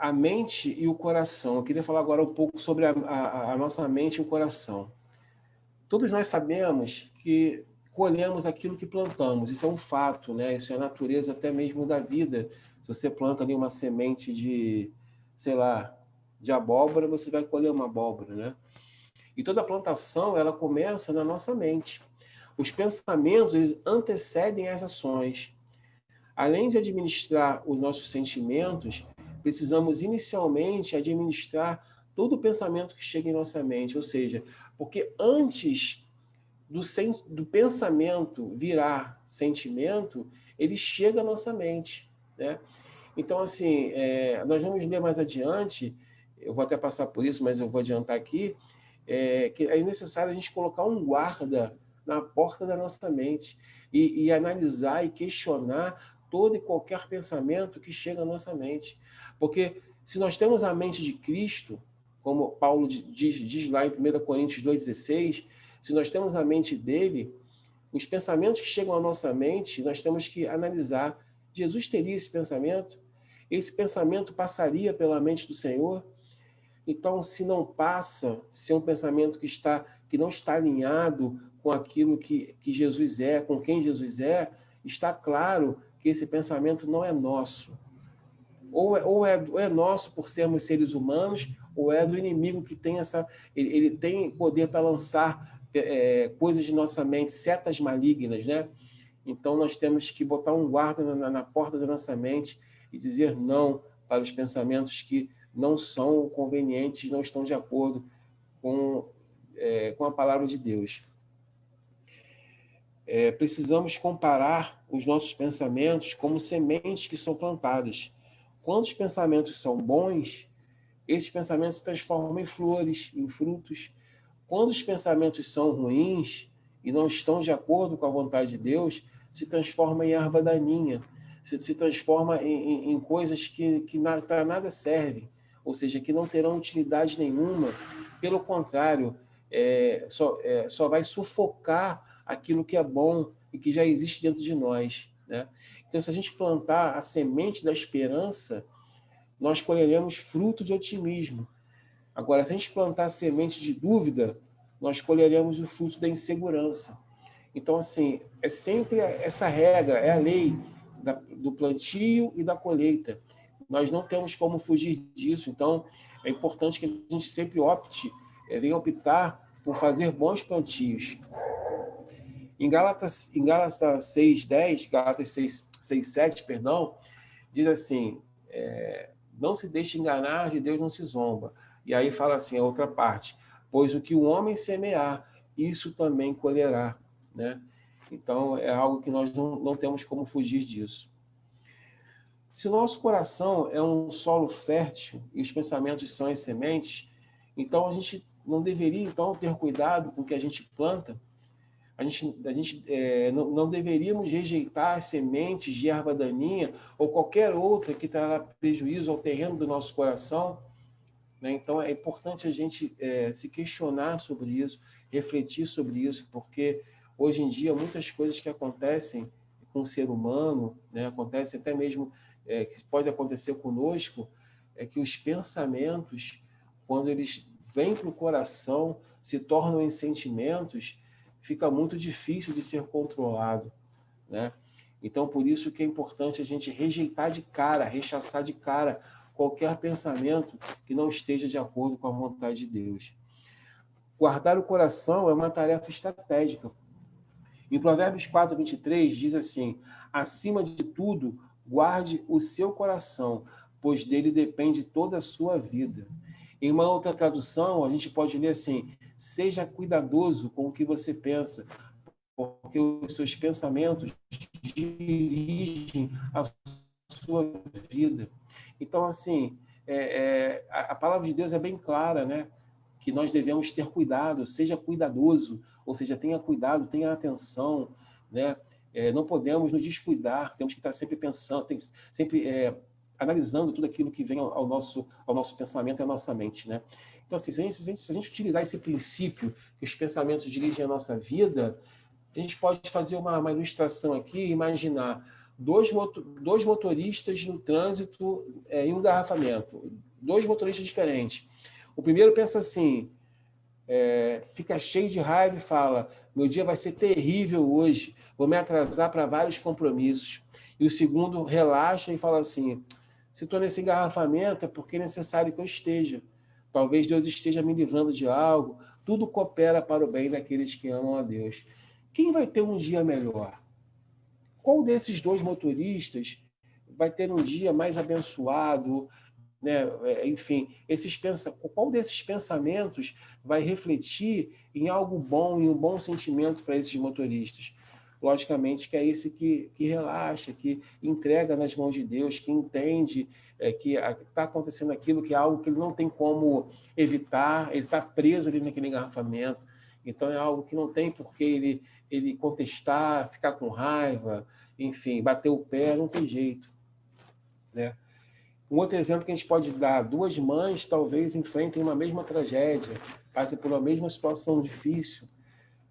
A mente e o coração. Eu queria falar agora um pouco sobre a nossa mente e o coração. Todos nós sabemos que colhemos aquilo que plantamos. Isso é um fato, né? Isso é a natureza até mesmo da vida. Se você planta ali uma semente de, sei lá, de abóbora, você vai colher uma abóbora, né? E toda plantação, ela começa na nossa mente. Os pensamentos, eles antecedem as ações. Além de administrar os nossos sentimentos, precisamos inicialmente administrar todo o pensamento que chega em nossa mente. Ou seja, porque antes do pensamento virar sentimento, ele chega à nossa mente, né? Então, assim, nós vamos ler mais adiante, eu vou até passar por isso, mas eu vou adiantar aqui, que é necessário a gente colocar um guarda na porta da nossa mente e analisar e questionar todo e qualquer pensamento que chega à nossa mente. Porque se nós temos a mente de Cristo, como Paulo diz lá em 1 Coríntios 2,16, se nós temos a mente dele, os pensamentos que chegam à nossa mente, nós temos que analisar. Jesus teria esse pensamento? Esse pensamento passaria pela mente do Senhor? Então, se não passa, se é um pensamento que não está alinhado com aquilo que Jesus é, com quem Jesus é, está claro que esse pensamento não é nosso. Ou é nosso por sermos seres humanos, ou é do inimigo que tem ele tem poder para lançar coisas de nossa mente, setas malignas, né? Então, nós temos que botar um guarda na porta da nossa mente e dizer não para os pensamentos que não são convenientes, não estão de acordo com a palavra de Deus. Precisamos comparar os nossos pensamentos como sementes que são plantadas. Quando os pensamentos são bons, esses pensamentos se transformam em flores, em frutos. Quando os pensamentos são ruins e não estão de acordo com a vontade de Deus, se transforma em erva daninha, se transforma em coisas que para nada servem, ou seja, que não terão utilidade nenhuma. Pelo contrário, só vai sufocar aquilo que é bom e que já existe dentro de nós, né? Então, se a gente plantar a semente da esperança, nós colheremos fruto de otimismo. Agora, se a gente plantar semente de dúvida, nós colheremos o fruto da insegurança. Então, assim, é sempre essa regra, é a lei do plantio e da colheita. Nós não temos como fugir disso, então é importante que a gente sempre venha optar por fazer bons plantios. Em Gálatas 6:10, Gálatas 6:7, perdão, diz assim, não se deixe enganar, de Deus não se zomba. E aí fala assim, a outra parte, pois o que o homem semear, isso também colherá, né? Então, é algo que nós não temos como fugir disso. Se o nosso coração é um solo fértil e os pensamentos são as sementes, então a gente não deveria então ter cuidado com o que a gente planta. A gente não deveríamos rejeitar as sementes de erva daninha ou qualquer outra que trará prejuízo ao terreno do nosso coração, né? Então, é importante a gente se questionar sobre isso, refletir sobre isso, porque hoje em dia muitas coisas que acontecem com o ser humano, né, acontece até mesmo que pode acontecer conosco, é que os pensamentos, quando eles vêm para o coração, se tornam em sentimentos, fica muito difícil de ser controlado, né? Então, por isso que é importante a gente rejeitar de cara, rechaçar de cara qualquer pensamento que não esteja de acordo com a vontade de Deus. Guardar o coração é uma tarefa estratégica. Em Provérbios 4:23 diz assim, acima de tudo, guarde o seu coração, pois dele depende toda a sua vida. Em uma outra tradução, a gente pode ler assim, seja cuidadoso com o que você pensa, porque os seus pensamentos dirigem a sua vida. Então, assim, a palavra de Deus é bem clara, né? Que nós devemos ter cuidado, seja cuidadoso, ou seja, tenha cuidado, tenha atenção, né? Não podemos nos descuidar, temos que estar sempre pensando, sempre analisando tudo aquilo que vem ao nosso pensamento e à nossa mente, né? Então, assim, se a gente utilizar esse princípio que os pensamentos dirigem a nossa vida, a gente pode fazer uma ilustração aqui, imaginar dois motoristas no trânsito em um engarrafamento, dois motoristas diferentes. O primeiro pensa assim, fica cheio de raiva e fala, meu dia vai ser terrível hoje, vou me atrasar para vários compromissos. E o segundo relaxa e fala assim, se estou nesse engarrafamento é porque é necessário que eu esteja. Talvez Deus esteja me livrando de algo. Tudo coopera para o bem daqueles que amam a Deus. Quem vai ter um dia melhor? Qual desses dois motoristas vai ter um dia mais abençoado, né? Enfim, qual desses pensamentos vai refletir em algo bom, em um bom sentimento para esses motoristas? Logicamente que é esse que relaxa, que entrega nas mãos de Deus, que entende que está acontecendo aquilo, que é algo que ele não tem como evitar, ele está preso ali naquele engarrafamento, então é algo que não tem por que ele contestar, ficar com raiva, enfim, bater o pé, não tem jeito, né? Um outro exemplo que a gente pode dar, duas mães talvez enfrentem uma mesma tragédia, passem por uma mesma situação difícil.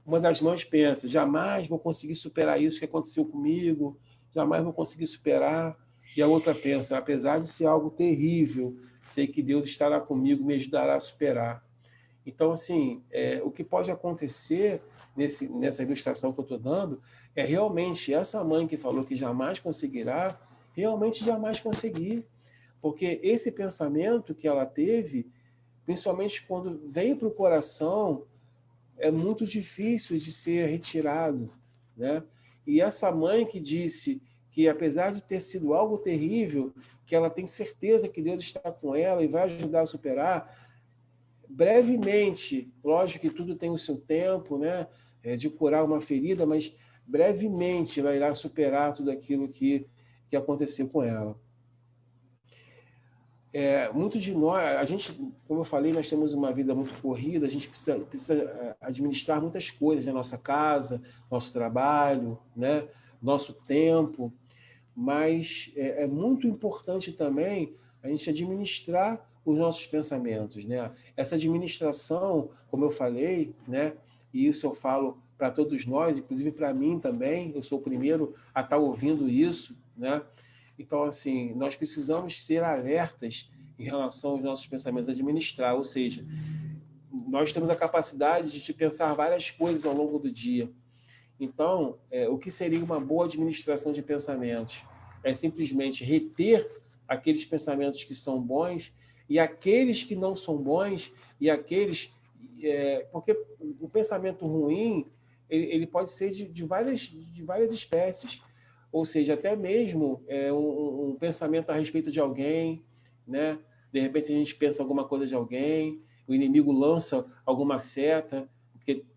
Uma das mães pensa, jamais vou conseguir superar isso que aconteceu comigo, jamais vou conseguir superar. E a outra pensa, apesar de ser algo terrível, sei que Deus estará comigo, me ajudará a superar. Então, assim, o que pode acontecer nessa ilustração que eu estou dando é realmente essa mãe que falou que jamais conseguirá, realmente jamais conseguir. Porque esse pensamento que ela teve, principalmente quando vem para o coração, é muito difícil de ser retirado, né? E essa mãe que disse que, apesar de ter sido algo terrível, que ela tem certeza que Deus está com ela e vai ajudar a superar, brevemente, lógico que tudo tem o seu tempo, né? De curar uma ferida, mas brevemente ela irá superar tudo aquilo que aconteceu com ela. Muitos de nós, a gente, como eu falei, nós temos uma vida muito corrida, a gente precisa administrar muitas coisas na nossa casa, nosso trabalho, né? Nosso tempo, mas é muito importante também a gente administrar os nossos pensamentos, né? Essa administração, como eu falei, né? E isso eu falo para todos nós, inclusive para mim também, eu sou o primeiro a estar ouvindo isso, né? Então, assim, nós precisamos ser alertas em relação aos nossos pensamentos, administrar, ou seja, nós temos a capacidade de pensar várias coisas ao longo do dia. Então, o que seria uma boa administração de pensamentos? É simplesmente reter aqueles pensamentos que são bons e aqueles que não são bons e aqueles... porque o pensamento ruim, ele pode ser de várias espécies, ou seja, até mesmo um pensamento a respeito de alguém, né? De repente a gente pensa alguma coisa de alguém, o inimigo lança alguma seta,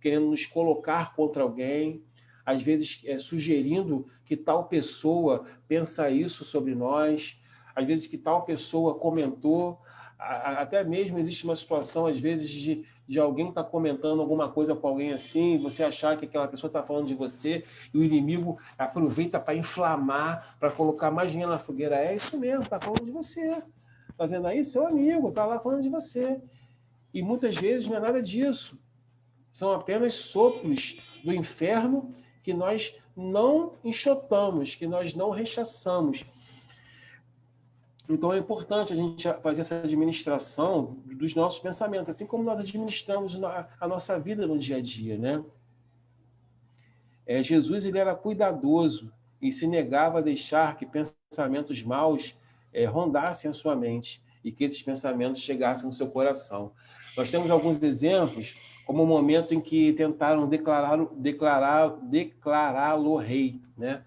querendo nos colocar contra alguém, às vezes sugerindo que tal pessoa pensa isso sobre nós, às vezes que tal pessoa comentou, até mesmo existe uma situação, às vezes, de alguém estar comentando alguma coisa com alguém assim, você achar que aquela pessoa está falando de você, e o inimigo aproveita para inflamar, para colocar mais linha na fogueira. É isso mesmo, está falando de você. Está vendo aí? Seu amigo está lá falando de você. E muitas vezes não é nada disso. São apenas sopros do inferno que nós não enxotamos, que nós não rechaçamos. Então é importante a gente fazer essa administração dos nossos pensamentos, assim como nós administramos a nossa vida no dia a dia, né? Jesus, ele era cuidadoso e se negava a deixar que pensamentos maus rondassem a sua mente e que esses pensamentos chegassem no seu coração. Nós temos alguns exemplos, como o momento em que tentaram declará-lo rei, né?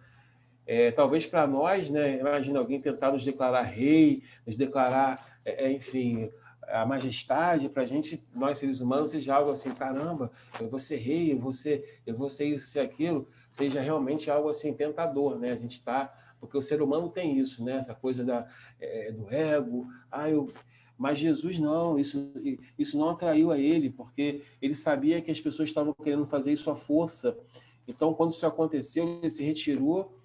Talvez para nós, né, imagina alguém tentar nos declarar rei, nos declarar, enfim, a majestade, para a gente, nós seres humanos, seja algo assim, caramba, eu vou ser rei, eu vou ser isso, ser aquilo, seja realmente algo assim tentador, né? A gente está, porque o ser humano tem isso, né? Essa coisa do ego, mas Jesus não, isso não atraiu a ele, porque ele sabia que as pessoas estavam querendo fazer isso à força. Então, quando isso aconteceu, ele se retirou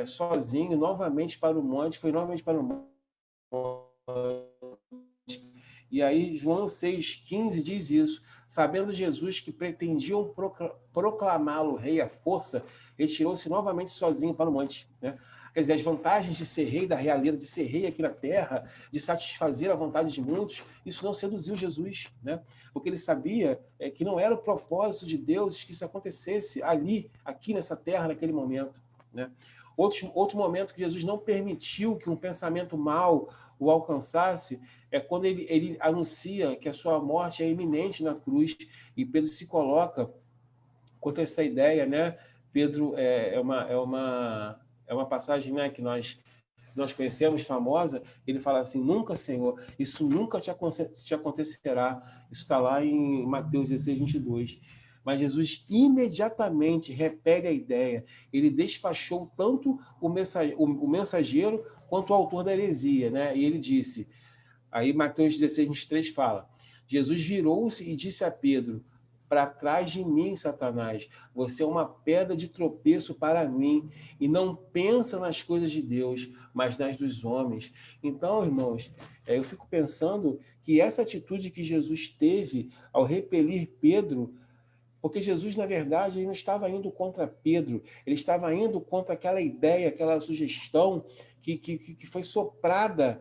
sozinho, novamente para o monte, foi novamente para o monte. E aí, João 6,15 diz isso. Sabendo Jesus que pretendiam proclamá-lo rei à força, retirou-se novamente sozinho para o monte, né? Quer dizer, as vantagens de ser rei da realeza, de ser rei aqui na terra, de satisfazer a vontade de muitos, isso não seduziu Jesus, né? Porque ele sabia que não era o propósito de Deus que isso acontecesse aqui nessa terra, naquele momento, né? Outro momento que Jesus não permitiu que um pensamento mau o alcançasse é quando ele anuncia que a sua morte é iminente na cruz, e Pedro se coloca contra essa ideia, né? Pedro é uma passagem, né, que nós conhecemos, famosa. Ele fala assim: nunca, Senhor, isso nunca te acontecerá. Isso está lá em Mateus 16:22. Mas Jesus imediatamente repele a ideia. Ele despachou tanto o mensageiro quanto o autor da heresia, né? E ele disse, aí Mateus 16:23 fala: Jesus virou-se e disse a Pedro: para trás de mim, Satanás, você é uma pedra de tropeço para mim, e não pensa nas coisas de Deus, mas nas dos homens. Então, irmãos, eu fico pensando que essa atitude que Jesus teve ao repelir Pedro, porque Jesus, na verdade, ele não estava indo contra Pedro, ele estava indo contra aquela ideia, aquela sugestão que foi soprada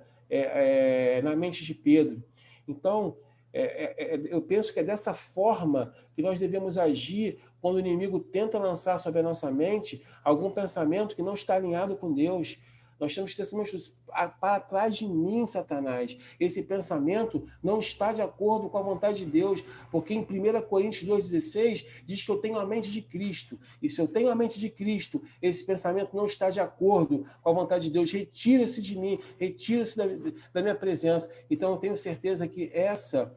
na mente de Pedro. Então, eu penso que é dessa forma que nós devemos agir quando o inimigo tenta lançar sobre a nossa mente algum pensamento que não está alinhado com Deus. Nós temos que ter esse para trás de mim, Satanás. Esse pensamento não está de acordo com a vontade de Deus, porque em 1 Coríntios 2,16 diz que eu tenho a mente de Cristo. E se eu tenho a mente de Cristo, esse pensamento não está de acordo com a vontade de Deus. Retira-se de mim, retira-se da minha presença. Então eu tenho certeza que essa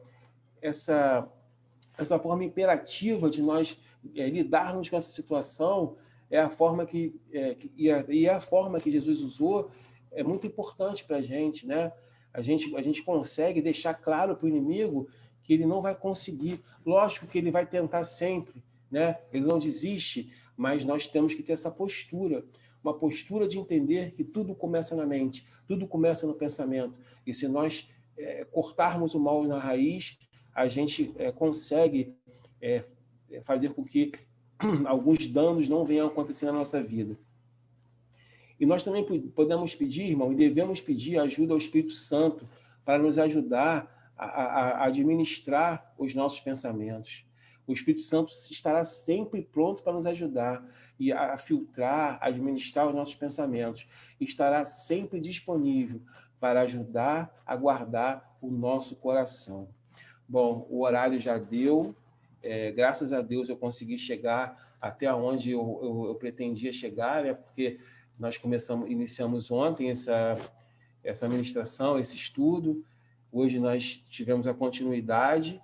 forma imperativa de nós lidarmos com essa situação é a forma a forma que Jesus usou é muito importante para a gente, né? A gente consegue deixar claro para o inimigo que ele não vai conseguir. Lógico que ele vai tentar sempre, né? Ele não desiste, mas nós temos que ter essa postura, uma postura de entender que tudo começa na mente, tudo começa no pensamento. E se nós cortarmos o mal na raiz, a gente consegue fazer com que alguns danos não venham a acontecer na nossa vida. E nós também podemos pedir, irmão, e devemos pedir ajuda ao Espírito Santo para nos ajudar a administrar os nossos pensamentos. O Espírito Santo estará sempre pronto para nos ajudar e a filtrar, administrar os nossos pensamentos. Estará sempre disponível para ajudar a guardar o nosso coração. Bom, o horário já deu. Graças a Deus eu consegui chegar até onde eu pretendia chegar, né? Porque nós iniciamos ontem essa ministração, esse estudo. Hoje nós tivemos a continuidade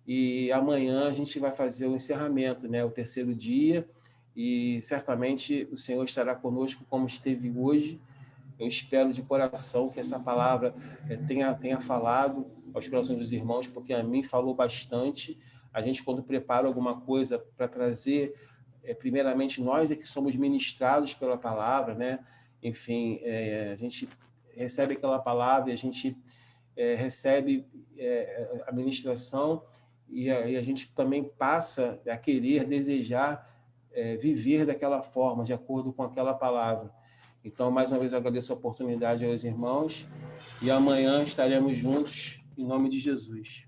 e amanhã a gente vai fazer o encerramento, né? O terceiro dia, e certamente o Senhor estará conosco como esteve hoje. Eu espero de coração que essa palavra tenha falado aos corações dos irmãos, porque a mim falou bastante. A gente, quando prepara alguma coisa para trazer, primeiramente nós é que somos ministrados pela palavra, né? Enfim, a gente recebe aquela palavra e a gente recebe a ministração e a gente também passa a querer, desejar viver daquela forma, de acordo com aquela palavra. Então, mais uma vez, eu agradeço a oportunidade aos irmãos e amanhã estaremos juntos, em nome de Jesus.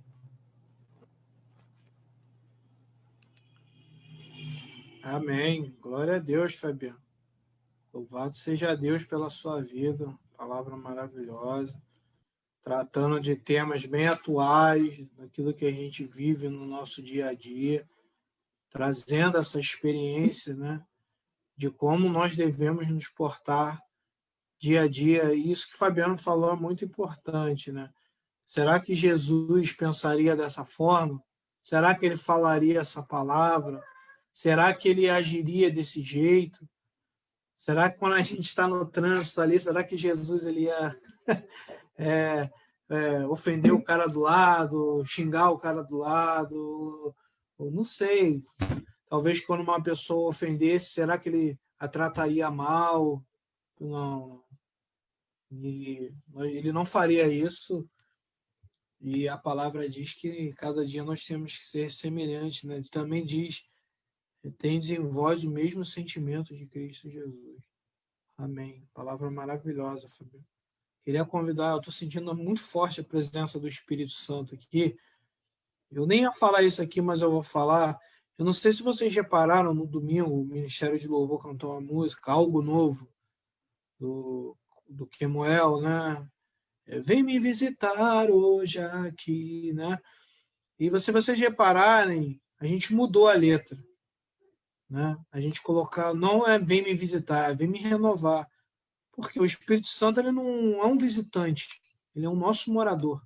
Amém. Glória a Deus, Fabiano. Louvado seja Deus pela sua vida. Palavra maravilhosa. Tratando de temas bem atuais, daquilo que a gente vive no nosso dia a dia. Trazendo essa experiência, né? De como nós devemos nos portar dia a dia. E isso que o Fabiano falou é muito importante, né? Será que Jesus pensaria dessa forma? Será que ele falaria essa palavra? Será que ele agiria desse jeito? Será que quando a gente está no trânsito ali, será que Jesus ele ia ofender o cara do lado, xingar o cara do lado? Eu não sei. Talvez quando uma pessoa ofendesse, será que ele a trataria mal? Não. E ele não faria isso. E a palavra diz que cada dia nós temos que ser semelhantes, né? Também diz: tendes em vós o mesmo sentimento de Cristo Jesus. Amém. Palavra maravilhosa, Fabiano. Queria convidar, eu estou sentindo muito forte a presença do Espírito Santo aqui. Eu nem ia falar isso aqui, mas eu vou falar. Eu não sei se vocês repararam, no domingo, o Ministério de Louvor cantou uma música, Algo Novo, do Kemuel, né? Vem me visitar hoje aqui, né? E se vocês repararem, a gente mudou a letra, né? A gente colocar, não é vem me visitar, é vem me renovar. Porque o Espírito Santo ele não é um visitante, ele é um nosso morador.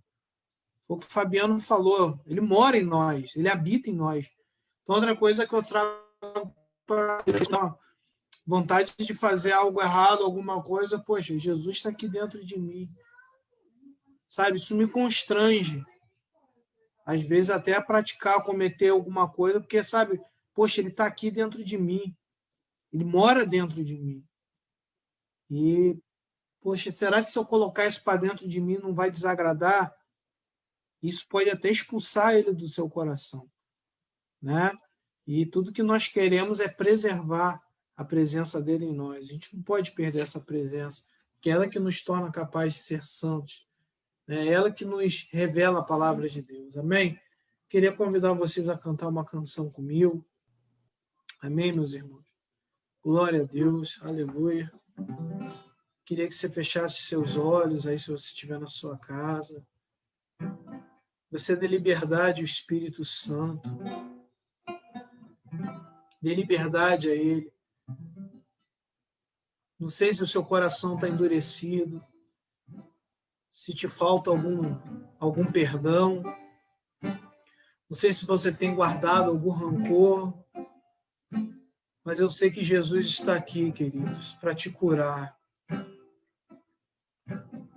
Foi o que o Fabiano falou, ele mora em nós, ele habita em nós. Então, outra coisa que eu trago para vontade de fazer algo errado, alguma coisa, poxa, Jesus está aqui dentro de mim. Sabe, isso me constrange. Às vezes até a praticar, cometer alguma coisa, porque, sabe, poxa, ele está aqui dentro de mim. Ele mora dentro de mim. E, poxa, será que se eu colocar isso para dentro de mim não vai desagradar? Isso pode até expulsar ele do seu coração, né? E tudo que nós queremos é preservar a presença dele em nós. A gente não pode perder essa presença, que é ela que nos torna capazes de ser santos. É ela que nos revela a palavra de Deus. Amém? Queria convidar vocês a cantar uma canção comigo. Amém, meus irmãos? Glória a Deus. Aleluia. Queria que você fechasse seus olhos aí, se você estiver na sua casa. Você dê liberdade ao Espírito Santo. Dê liberdade a Ele. Não sei se o seu coração está endurecido, se te falta algum perdão. Não sei se você tem guardado algum rancor. Mas eu sei que Jesus está aqui, queridos, para te curar.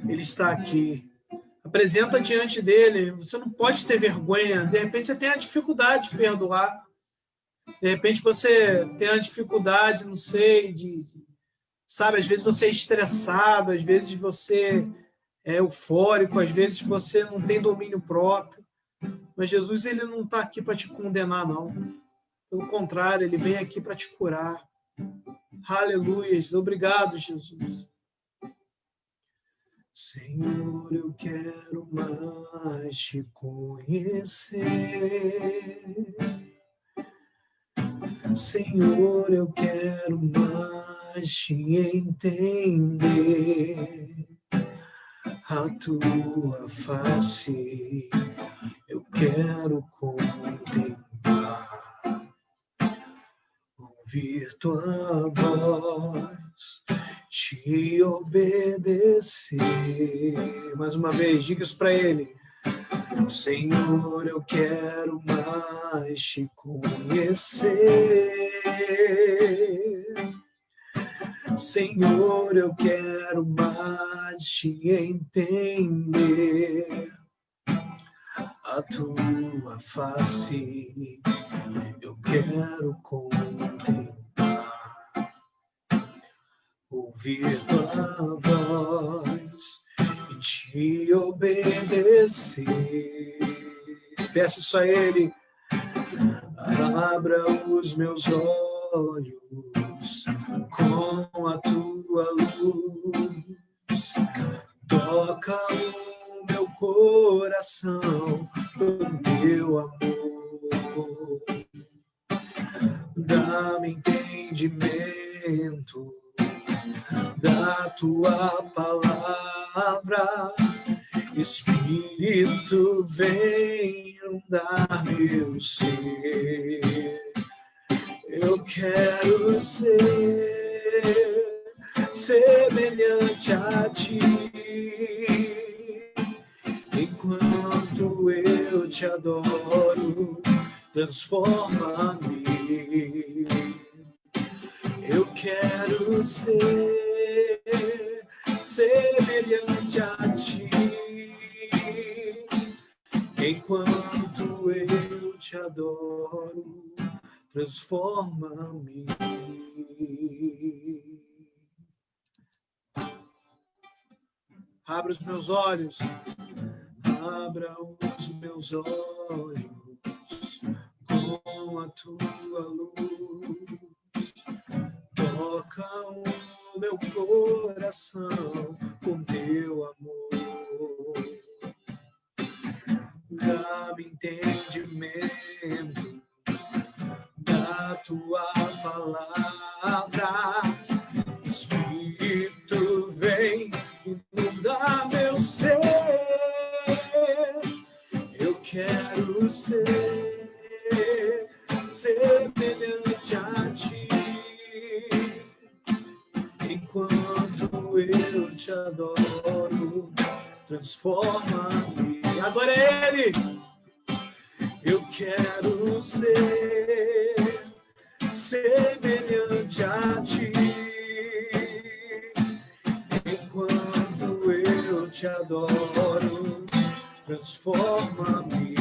Ele está aqui. Apresenta diante dele. Você não pode ter vergonha. De repente você tem a dificuldade de perdoar. De repente você tem a dificuldade, não sei, sabe, às vezes você é estressado, às vezes você é eufórico, às vezes você não tem domínio próprio. Mas Jesus, ele não está aqui para te condenar, não. Pelo contrário, ele vem aqui para te curar. Aleluia. Obrigado, Jesus. Senhor, eu quero mais te conhecer. Senhor, eu quero mais te entender. A tua face eu quero contemplar, ouvir tua voz, te obedecer. Mais uma vez, diga isso para ele. Senhor, eu quero mais te conhecer. Senhor, eu quero mais te entender. A tua face eu quero contemplar, ouvir tua voz e te obedecer. Peça isso a ele. Abra os meus olhos com a tua luz, toca o meu coração com teu amor, dá-me entendimento da tua palavra. Espírito, vem inundar meu ser. Eu quero ser semelhante a ti. Enquanto eu te adoro, transforma-me. Eu quero ser semelhante a ti. Enquanto eu te adoro, transforma-me. Abra os meus olhos, abra os meus olhos com a tua luz, toca o meu coração com teu amor. Dá-me entendimento da tua palavra. Espírito, vem inundar meu ser. Eu quero ser semelhante a ti. Enquanto eu te adoro, transforma-me. Agora é ele. Eu quero ser semelhante a ti. Enquanto eu te adoro, transforma-me.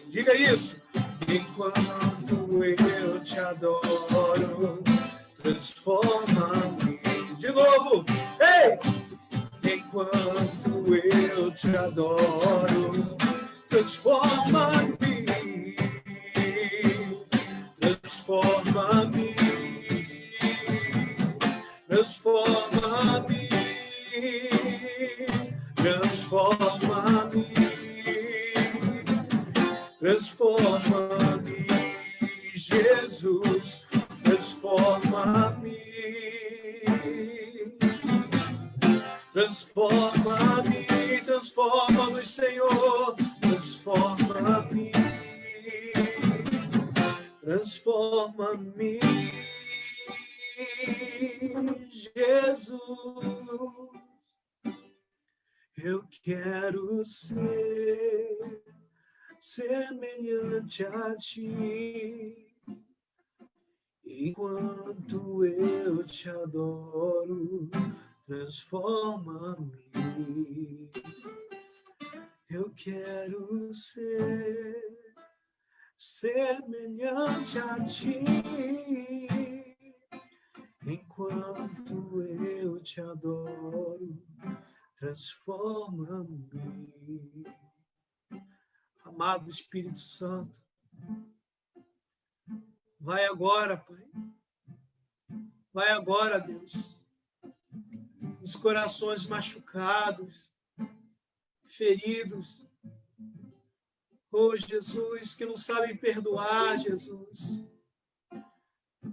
Diga isso. Enquanto eu te adoro, transforma-me. De novo. Ei! Enquanto eu te adoro, transforma-me, transforma-me, transforma-me, transforma-me, transforma-me, Jesus, transforma-me. Transforma-me, transforma-nos, Senhor, transforma-me, transforma-me, Jesus. Eu quero ser semelhante a ti. Enquanto eu te adoro, transforma-me. Eu quero ser semelhante a ti. Enquanto eu te adoro, transforma-me. Amado Espírito Santo, vai agora, Pai, Vai agora, Deus, nos corações machucados, feridos. Oh, Jesus, que não sabem perdoar, Jesus.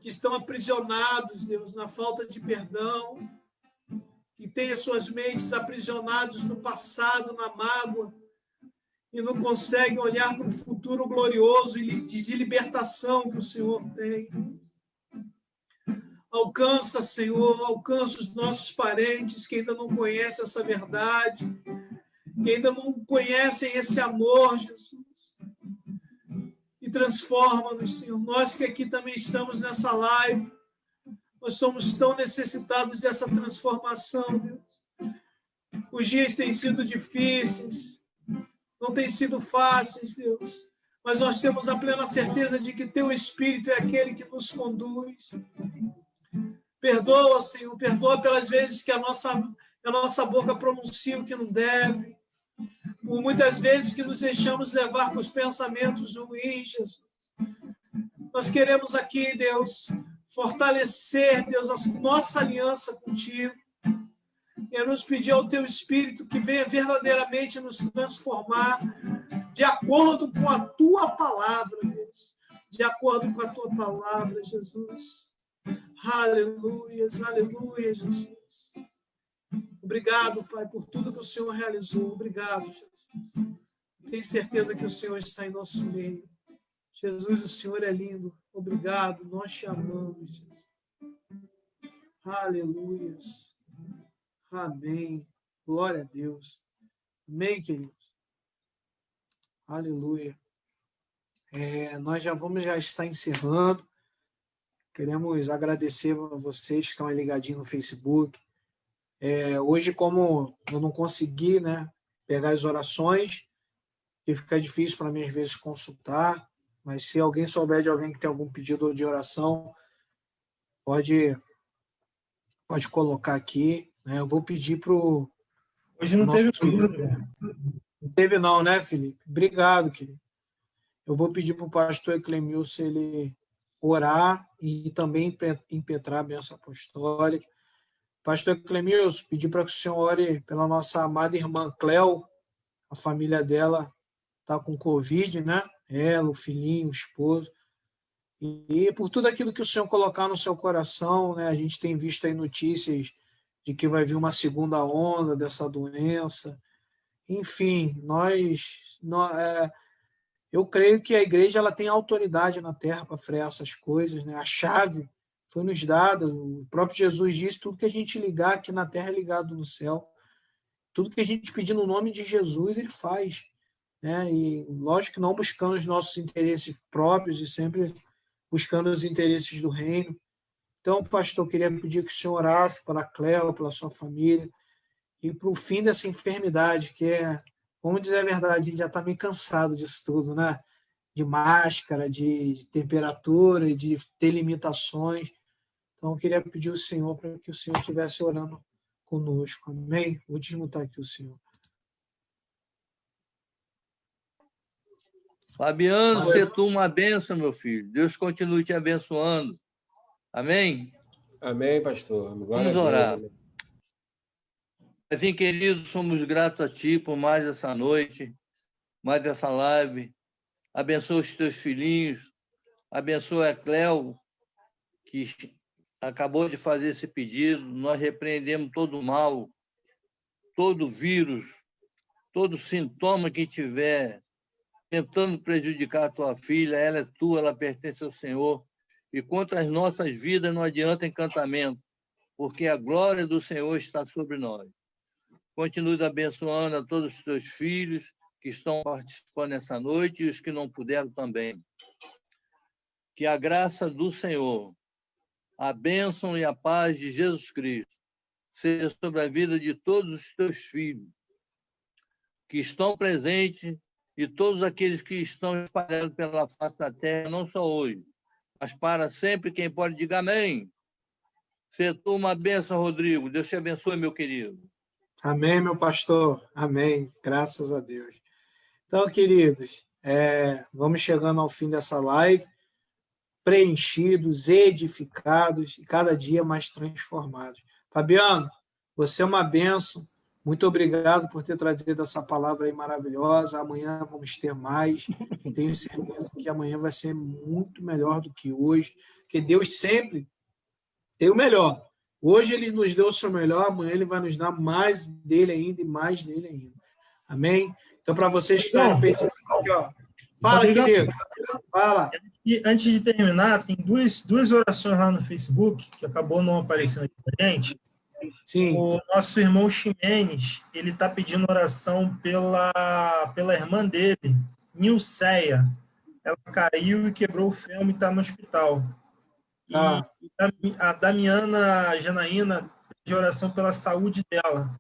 Que estão aprisionados, Deus, na falta de perdão. Que têm as suas mentes aprisionadas no passado, na mágoa. E não conseguem olhar para o futuro glorioso e de libertação que o Senhor tem. Alcança, Senhor, alcança os nossos parentes que ainda não conhecem essa verdade, que ainda não conhecem esse amor, Jesus. E transforma-nos, Senhor. Nós que aqui também estamos nessa live, nós somos tão necessitados dessa transformação, Deus. Os dias têm sido difíceis, não têm sido fáceis, Deus, mas nós temos a plena certeza de que Teu Espírito é aquele que nos conduz. Perdoa, Senhor, perdoa pelas vezes que a nossa boca pronuncia o que não deve, por muitas vezes que nos deixamos levar por pensamentos ruins, Jesus. Nós queremos aqui, Deus, fortalecer, Deus, a nossa aliança contigo. Queremos pedir ao Teu Espírito que venha verdadeiramente nos transformar de acordo com a Tua palavra, Deus. De acordo com a Tua palavra, Jesus. Aleluia, aleluia, Jesus. Obrigado, Pai, por tudo que o Senhor realizou. Obrigado, Jesus. Tenho certeza que o Senhor está em nosso meio. Jesus, o Senhor é lindo. Obrigado, nós te amamos, Jesus. Aleluia. Amém. Glória a Deus. Amém, queridos. Aleluia. Nós já estar encerrando. Queremos agradecer a vocês que estão aí ligadinhos no Facebook. Hoje, como eu não consegui, né, pegar as orações, que fica difícil para mim, às vezes, consultar, mas se alguém souber de alguém que tem algum pedido de oração, pode colocar aqui. Né? Eu vou pedir para o... Hoje não teve. Não teve não, né, Felipe? Obrigado, querido. Eu vou pedir para o pastor Clemilson ele orar e também impetrar a bênção apostólica. Pastor Clemilson, pedir para que o senhor ore pela nossa amada irmã Cléo, a família dela está com Covid, né? Ela, o filhinho, o esposo. E por tudo aquilo que o senhor colocar no seu coração, né? A gente tem visto aí notícias de que vai vir uma segunda onda dessa doença. Enfim, eu creio que a igreja ela tem autoridade na terra para frear essas coisas, né? A chave foi nos dada, o próprio Jesus disse, tudo que a gente ligar aqui na terra é ligado no céu. Tudo que a gente pedir no nome de Jesus, ele faz. Né? E lógico que não buscando os nossos interesses próprios e sempre buscando os interesses do reino. Então, pastor, eu queria pedir que o senhor orasse pela Cléo, pela sua família, e para o fim dessa enfermidade, que vamos dizer a verdade, a gente já está meio cansado disso tudo, né? De máscara, de temperatura, de ter limitações. Então, eu queria pedir ao Senhor para que o Senhor estivesse orando conosco. Amém? Vou desmutar aqui o Senhor. Fabiano, você tu uma bênção, meu filho. Deus continue te abençoando. Amém? Amém, pastor. Vamos orar. Assim, querido, somos gratos a Ti por mais essa noite, mais essa live. Abençoa os Teus filhinhos. Abençoa a Cléo, que acabou de fazer esse pedido. Nós repreendemos todo o mal, todo vírus, todo sintoma que tiver tentando prejudicar a tua filha. Ela é tua, ela pertence ao Senhor. E contra as nossas vidas não adianta encantamento, porque a glória do Senhor está sobre nós. Continue abençoando a todos os teus filhos que estão participando nessa noite e os que não puderam também. Que a graça do Senhor, a bênção e a paz de Jesus Cristo seja sobre a vida de todos os teus filhos que estão presentes e todos aqueles que estão espalhados pela face da terra, não só hoje, mas para sempre. Quem pode diga amém. Seja uma bênção, Rodrigo. Deus te abençoe, meu querido. Amém, meu pastor. Amém. Graças a Deus. Então, queridos, vamos chegando ao fim dessa live. preenchidos, edificados e cada dia mais transformados. Fabiano, você é uma bênção. Muito obrigado por ter trazido essa palavra aí maravilhosa. Amanhã vamos ter mais. Tenho certeza que amanhã vai ser muito melhor do que hoje, porque Deus sempre tem o melhor. Hoje Ele nos deu o seu melhor, amanhã Ele vai nos dar mais dele ainda e mais dele ainda. Amém? Então, para vocês que estão no Facebook, aqui, ó. Fala, Rodrigão, querido. Fala. E antes de terminar, tem duas orações lá no Facebook, que acabou não aparecendo aqui pra gente. Sim. O nosso irmão Ximenes, ele está pedindo oração pela irmã dele, Nilceia. Ela caiu e quebrou o fêmur e está no hospital. E a Damiana Janaína pede oração pela saúde dela.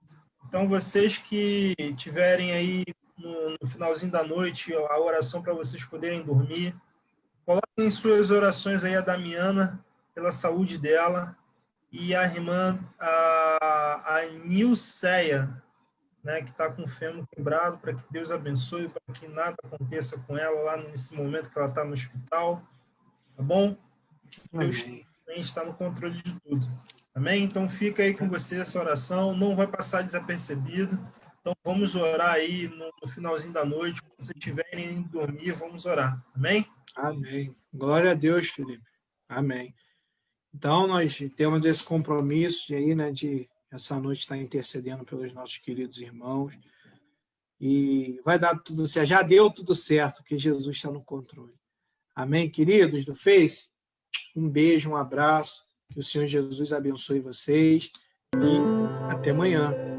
Então, vocês que tiverem aí no finalzinho da noite a oração para vocês poderem dormir, coloquem em suas orações aí a Damiana pela saúde dela e a irmã, a Nilceia, né, que está com o fêmur quebrado, para que Deus abençoe, para que nada aconteça com ela lá nesse momento que ela está no hospital, tá bom? Deus também está no controle de tudo, amém? Então fica aí com você essa oração, não vai passar desapercebido, então vamos orar aí no finalzinho da noite, quando vocês estiverem indo dormir, vamos orar, amém? Amém. Glória a Deus, Felipe. Amém. Então, nós temos esse compromisso de, aí, né, de essa noite estar intercedendo pelos nossos queridos irmãos. E vai dar tudo certo. Já deu tudo certo, porque Jesus está no controle. Amém, queridos do Face? Um beijo, um abraço. Que o Senhor Jesus abençoe vocês. E até amanhã.